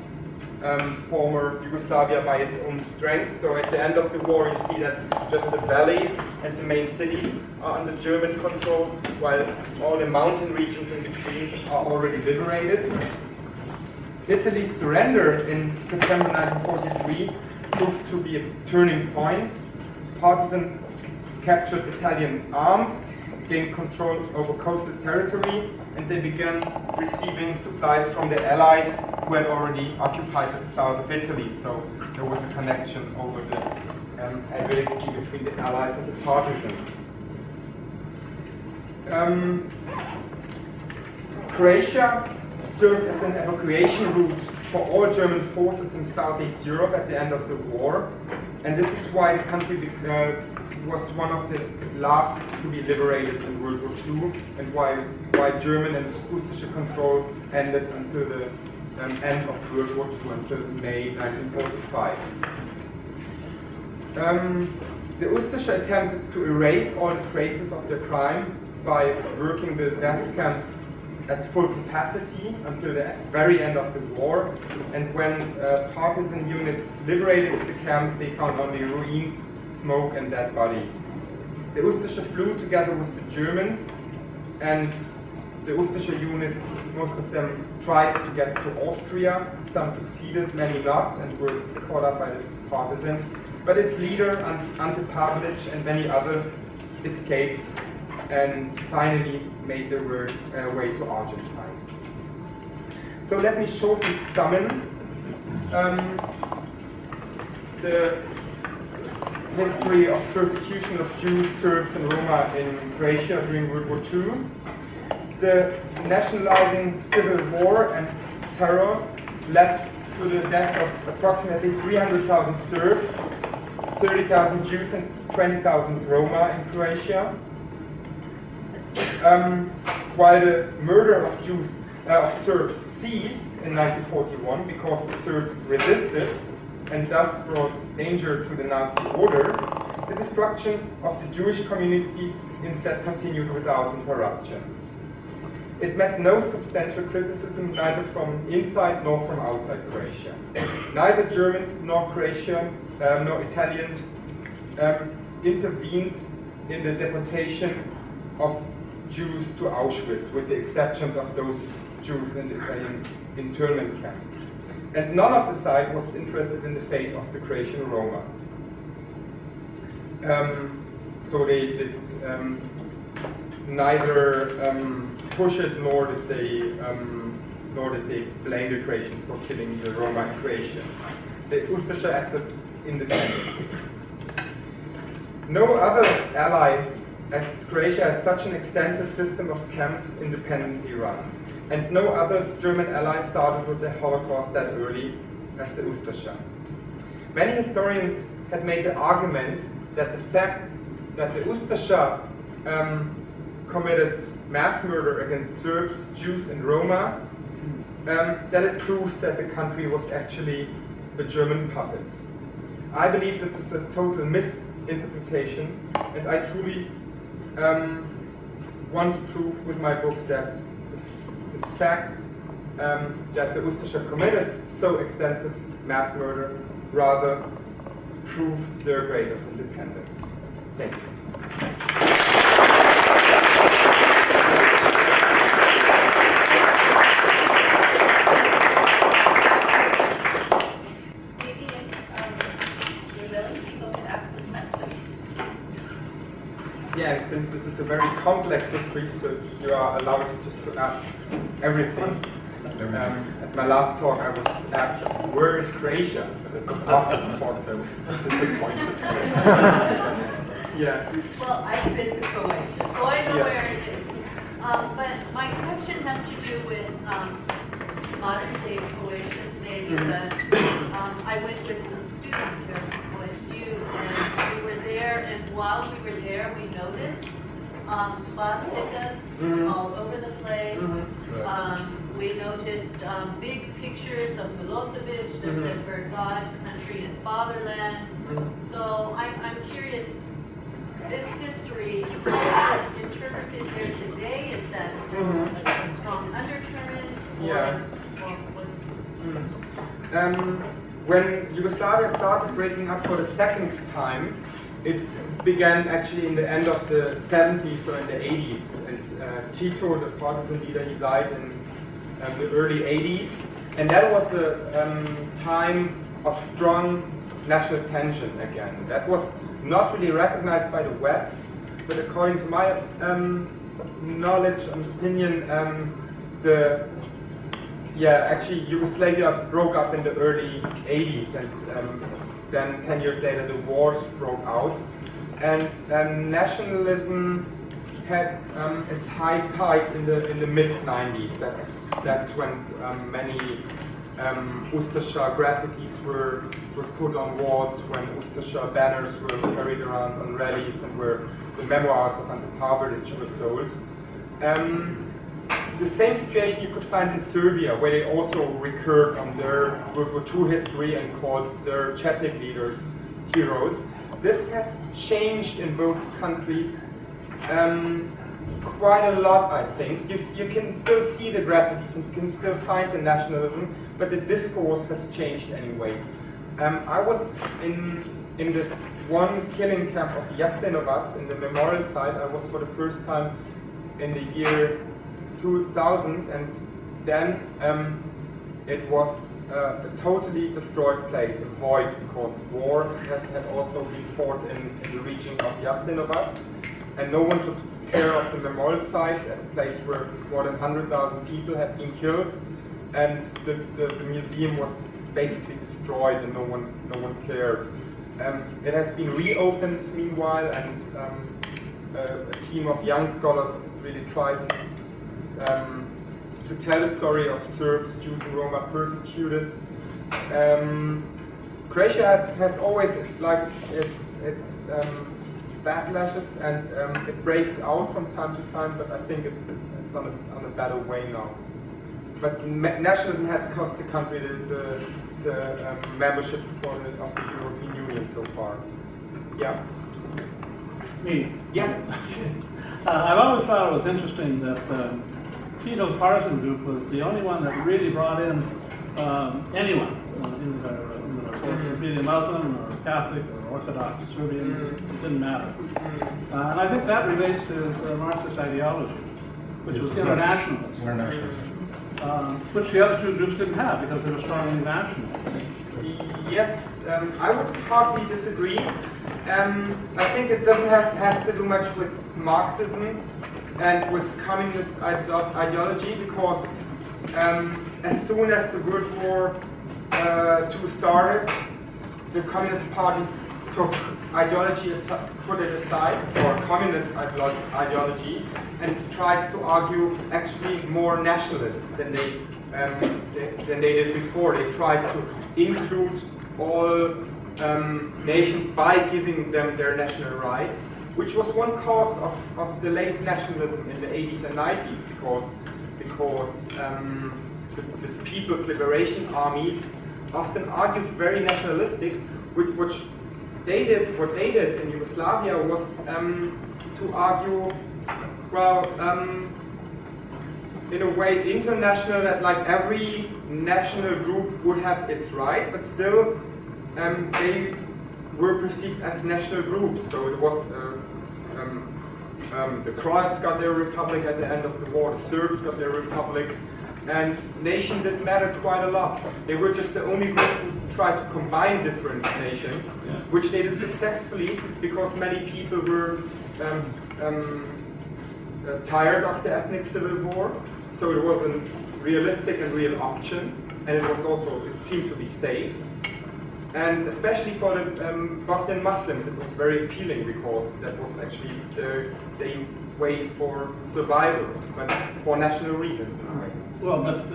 former Yugoslavia by its own strength. So at the end of the war, you see that just the valleys and the main cities are under German control, while all the mountain regions in between are already liberated. Italy's surrender in September 1943 proved to be a turning point. Partisans captured Italian arms, gained control over coastal territory, and they began receiving supplies from the Allies who had already occupied the south of Italy. So there was a connection over the Adriatic Sea between the Allies and the partisans. Croatia served as an evacuation route for all German forces in Southeast Europe at the end of the war, and this is why the country was one of the last to be liberated in World War II, and why German and Ustaše control ended until the end of World War II, until May 1945. The Ustaše attempted to erase all the traces of their crime by working the death camps at full capacity until the very end of the war, and when partisan units liberated the camps, they found only ruins, smoke and dead bodies. The Ustaše flew together with the Germans, and the Ustaše units, most of them tried to get to Austria. Some succeeded, many not, and were caught up by the partisans. But its leader, Ante Pavlic, and many others escaped and finally made their way to Argentine. So let me shortly summon the history of persecution of Jews, Serbs and Roma in Croatia during World War II. The nationalizing civil war and terror led to the death of approximately 300,000 Serbs, 30,000 Jews and 20,000 Roma in Croatia. While the murder of Serbs ceased in 1941 because the Serbs resisted and thus brought danger to the Nazi order, the destruction of the Jewish communities instead continued without interruption. It met no substantial criticism neither from inside nor from outside Croatia. Neither Germans nor Croatians nor Italians intervened in the deportation of Jews to Auschwitz, with the exception of those Jews in the Italian internment camps. And none of the sides was interested in the fate of the Croatian Roma. So they did neither push it nor did they blame the Croatians for killing the Roma in Croatia. The Ustaše acted independently. No other ally, as Croatia had such an extensive system of camps independently run, and no other German ally started with the Holocaust that early as the Ustaše. Many historians had made the argument that the fact that the Ustaše committed mass murder against Serbs, Jews and Roma, that it proves that the country was actually a German puppet. I believe this is a total misinterpretation, and I truly want to prove with my book that the fact that the Ustaše committed so extensive mass murder rather proved their grade of independence. Thank you. Yeah, and since this is a very complex history, so you are allowed just to ask everything. At my last talk, I was asked, where is Croatia? But it was after the talk, so I was disappointed. Yeah. Well, I've been to Croatia, so I know where it is. But my question has to do with modern day Croatia today because I went with some students here from OSU, and we were there, and while we were there, we noticed swastikas all over the place. We noticed big pictures of Milosevic that said for God, country, and fatherland. So I'm curious, this history, is it interpreted here today? Is that still a strong undercurrent? Or what's When Yugoslavia started breaking up for the second time, it began actually in the end of the 70s or in the 80s. And Tito, the partisan leader, he died in the early 80s. And that was a time of strong national tension again. That was not really recognized by the West, but according to my knowledge and opinion, actually Yugoslavia broke up in the early 80s, and then 10 years later the wars broke out, and nationalism had its high tide in the mid 90s. That's when many Ustaše graffitis were put on walls, when Ustaše banners were carried around on rallies, and where the memoirs of Ante Pavelic were sold. The same situation you could find in Serbia, where they also recurred on their World War II history and called their Chetnik leaders heroes. This has changed in both countries quite a lot, I think. You can still see the graffitis and you can still find the nationalism, but the discourse has changed anyway. I was in this one killing camp of Jasenovac in the memorial site. I was for the first time in the year 2000, and then it was a totally destroyed place, a void, because war had also been fought in the region of Jasenovac, and no one took care of the memorial site, a place where more than 100,000 people had been killed, and the museum was basically destroyed, and no one cared. It has been reopened meanwhile, and a team of young scholars really tries to tell the story of Serbs, Jews, and Roma persecuted. Croatia has always its backlashes, and it breaks out from time to time, but I think it's on a better way now. But nationalism had cost the country the membership of the European Union so far. Yeah. Me? Yeah. I've always thought it was interesting that Tito's partisan group was the only one that really brought in anyone in the forces, be it Muslim or Catholic or Orthodox, Serbian, it didn't matter. And I think that relates to his Marxist ideology, which was internationalist. Which the other two groups didn't have because they were strongly nationalist. Yes, I would partly disagree. I think it doesn't has to do much with Marxism and with communist ideology, because as soon as the World War II started, the communist parties took ideology, put it aside, or communist ideology, and tried to argue actually more nationalist than they did before. They tried to include all nations by giving them their national rights, which was one cause of the late nationalism in the 80s and 90s, because the People's Liberation Armies often argued very nationalistic, what they did in Yugoslavia was to argue, well, in a way international, that like every national group would have its right, but still they were perceived as national groups. So it was the Croats got their republic at the end of the war, the Serbs got their republic, and nation didn't matter quite a lot. They were just the only group who tried to combine different nations, which they did successfully, because many people were tired of the ethnic civil war. So it was a realistic and real option, and it was also, it seemed to be safe. And especially for the Bosnian Muslims, it was very appealing, because that was actually the way for survival, but for national reasons in a way. Well, but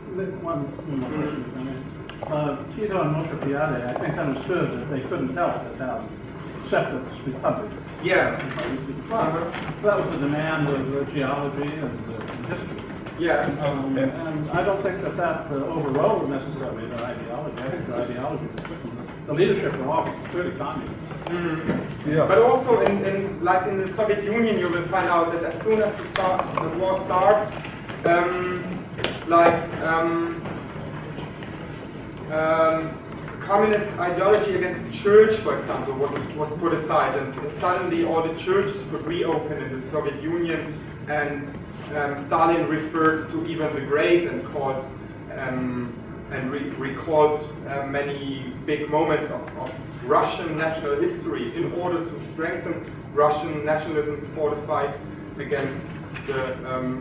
One more question. Tito and Moshe Piade, I think, understood that they couldn't help but have separate republics. Yeah. That was the demand of geology and history. Yeah. And I don't think that overrode necessarily their ideology. I think their ideology was different. The leadership were all clearly communist. Yeah. But also in the Soviet Union, you will find out that as soon as the war starts, communist ideology against the church, for example, was put aside, and suddenly all the churches could reopen in the Soviet Union, and Stalin referred to Ivan the Great and called recalled many big moments of Russian national history in order to strengthen Russian nationalism for the fight against the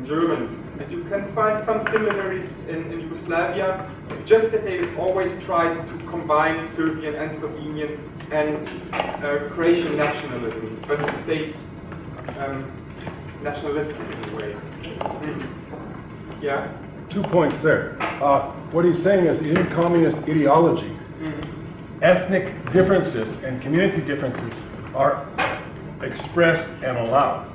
Germans. And you can find some similarities in Yugoslavia, just that they always tried to combine Serbian and Slovenian and Croatian nationalism, but stayed nationalistic in a way. Yeah? 2 points there. What he's saying is in communist ideology, ethnic differences and community differences are expressed and allowed.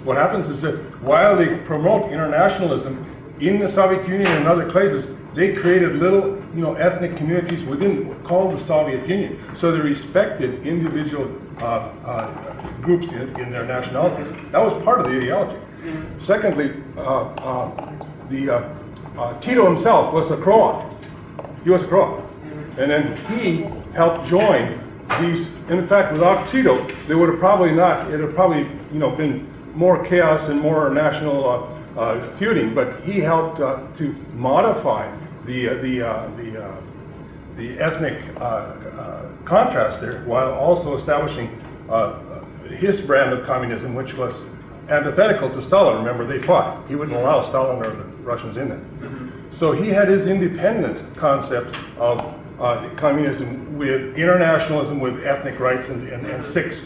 What happens is that while they promote internationalism in the Soviet Union and other places, they created little, ethnic communities within called the Soviet Union. So they respected individual groups in their nationalities. That was part of the ideology. Secondly, Tito himself was a Croat. He was a Croat, and then he helped join these. In fact, without Tito, they would have probably not. It would have probably, been more chaos and more national feuding. But he helped to modify the ethnic contrast there, while also establishing his brand of communism, which was antithetical to Stalin. Remember, they fought. He wouldn't allow Stalin or the Russians in there. So he had his independent concept of communism with internationalism, with ethnic rights, and six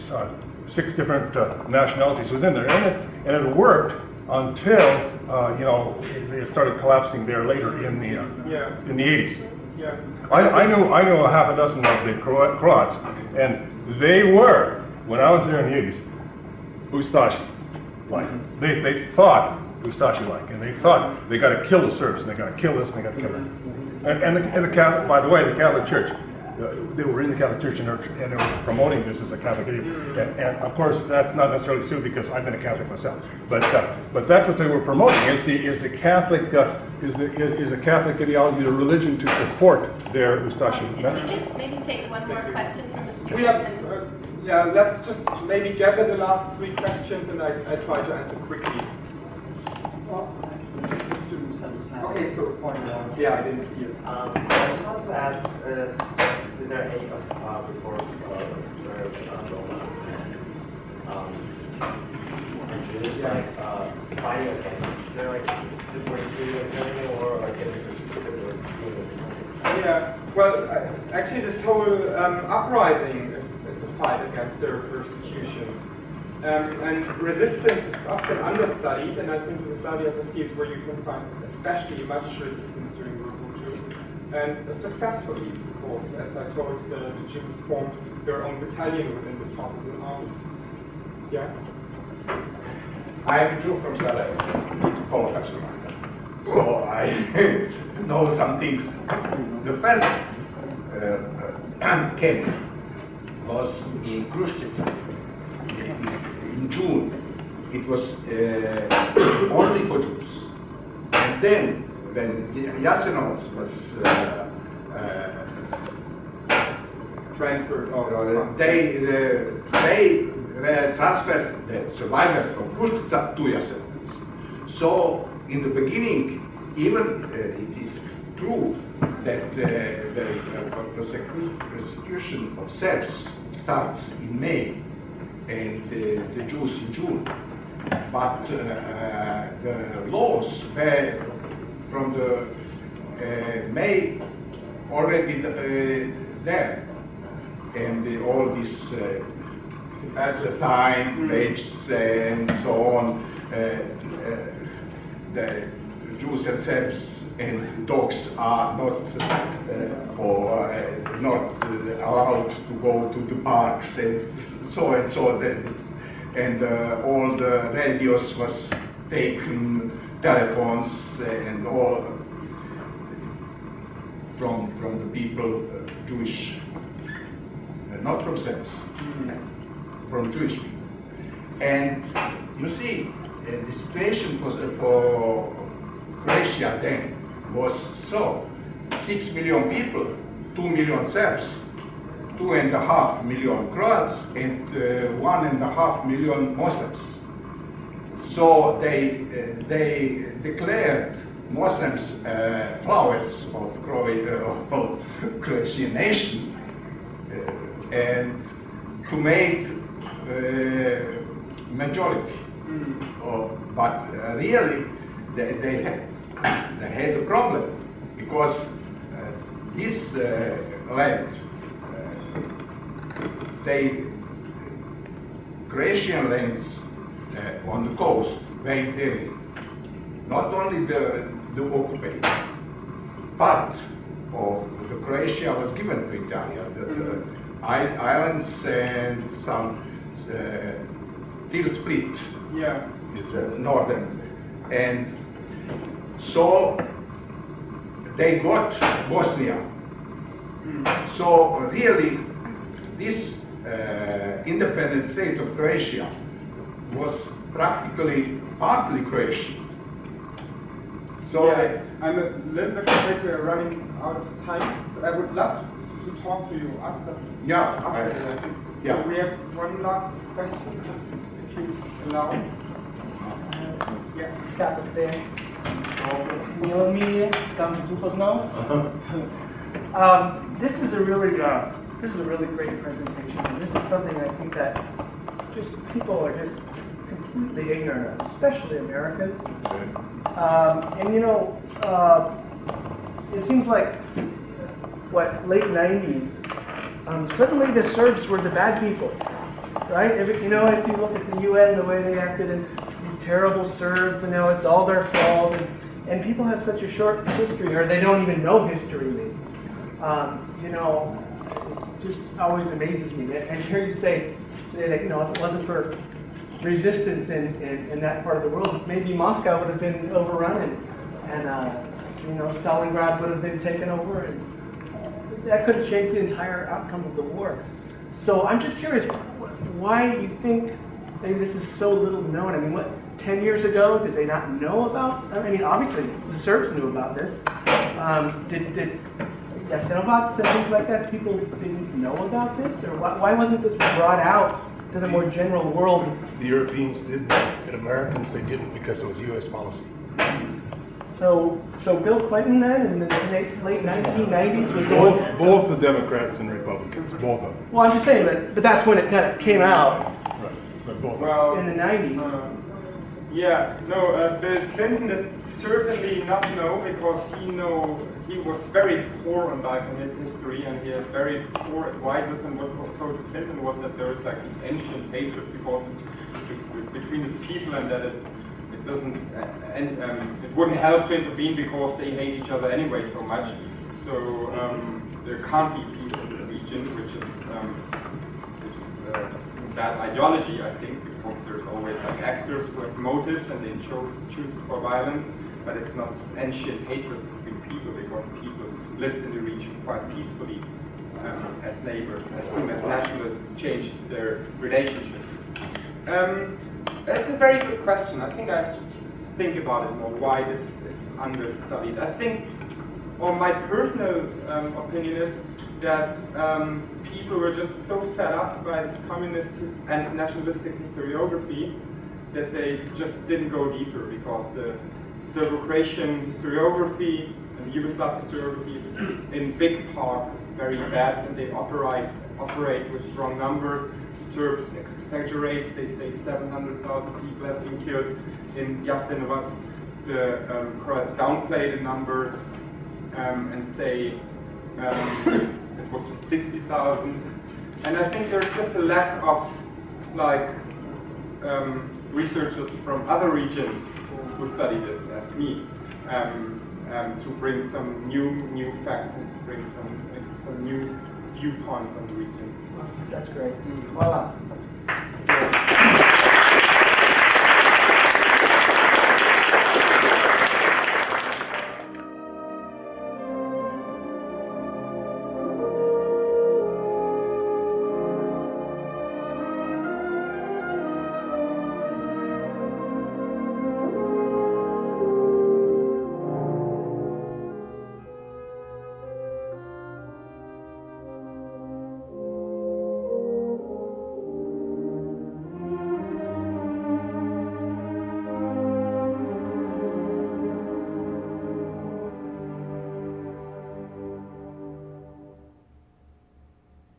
different nationalities within there. And it worked until they started collapsing there later in the 80s. Yeah. I knew a half a dozen of the Croats, and they were, when I was there in the 80s, Ustaše. They thought Ustaše-like, and they thought they got to kill the Serbs, and they got to kill this, and they got to kill that. And the Catholic, by the way, the Catholic Church, they were in the Catholic Church, and they were promoting this as a Catholic idiom. And of course, that's not necessarily true because I've been a Catholic myself. But that's what they were promoting is the Catholic is a Catholic ideology, a religion to support their Ustaše message. Maybe take one more question from the students. We have. Let's just maybe gather the last 3 questions, and I try to answer quickly. Okay, so yeah, I didn't see it. I just wanted to ask, is there any reports of Serbs, Roma, and Jews fighting against their deported or against Yeah, well, actually, this whole uprising is a fight against their persecution. And resistance is often understudied, and I think Yugoslavia is a field where you can find especially much resistance during World War II. And successfully, because, as I told, the Jews formed their own battalion within the partisan army. Yeah? I'm Jew from Sarajevo, Holocaust survivor. So I know some things. The first camp was in Kruščica in June. It was only for Jews. And then, when Jasenovac was Transferred. they were transferred, the survivors from Kruščica to Jasenovac. So, in the beginning, even it is true that the persecution of Serbs starts in May and the Jews in June. But the laws were from the May already there. And all these signs, pages, and so on, Jews and Serbs and dogs are not not allowed to go to the parks and so. And all the radios was taken, telephones and all from the people, Jewish, not from Serbs, from Jewish people. And you see, the situation for Croatia then was so: 6 million people, 2 million Serbs, 2.5 million Croats, and 1.5 million Muslims. So they declared Muslims flowers of Croatian nation, and to make majority. But really, they had a problem, because this land, Croatian lands on the coast, very heavy. Not only the occupied part of the Croatia was given to Italy, the islands and some till Split, northern, and so they got Bosnia. So really, this independent state of Croatia was practically partly Croatian. So I'm a little bit afraid we're running out of time, but I would love to talk to you after. So we have one last question, if you allow. Kapitän. Neil me, some Besuchers now. This is a really great presentation, and this is something I think that just people are just completely ignorant of, especially Americans. And you know, it seems like late 90s. Suddenly the Serbs were the bad people, right? If you look at the UN, the way they acted, and these terrible Serbs, and now it's all their fault, and people have such a short history, or they don't even know history. It just always amazes me. And hear you say today that, if it wasn't for resistance in that part of the world, maybe Moscow would have been overrun, and Stalingrad would have been taken over, and that could have changed the entire outcome of the war. So I'm just curious, why you think maybe this is so little known? I mean, 10 years ago, did they not know about? I mean, obviously the Serbs knew about this. Did Jasenovac and things like that, people didn't know about this? Or why wasn't this brought out to the more general world? The Europeans did, and Americans, they didn't, because it was U.S. policy. So Bill Clinton then, in the late 1990s, was both the Democrats and Republicans, both of them. Well, I'm just saying that, but that's when it kind of came out. Right, both. Well, in the 90s. Bill Clinton did certainly not know, because he was very poor on Balkan history, and he had very poor advisors. And what was told to Clinton was that there is like this ancient hatred between these people, and that it doesn't, it wouldn't help to intervene because they hate each other anyway so much. So there can't be peace in this region, which is bad ideology, I think, because there's always like actors who have motives and they choose for violence, but it's not ancient hatred between people, because people lived in the region quite peacefully as neighbors, as soon as nationalists changed their relationships. That's a very good question. I think I have to think about it more, why this is understudied. I think, or my personal opinion is that people were just so fed up by this communist and nationalistic historiography that they just didn't go deeper, because the Serbo-Croatian historiography and the Yugoslav historiography in big parts is very bad, and they operate with strong numbers. Serbs exaggerate, they say 700,000 people have been killed in Jasenovac. The Croats downplay the numbers and say it was just 60,000. And I think there's just a lack of researchers from other regions who study this, as me. to bring some new facts and to bring some new viewpoints on the region. That's great. Voila.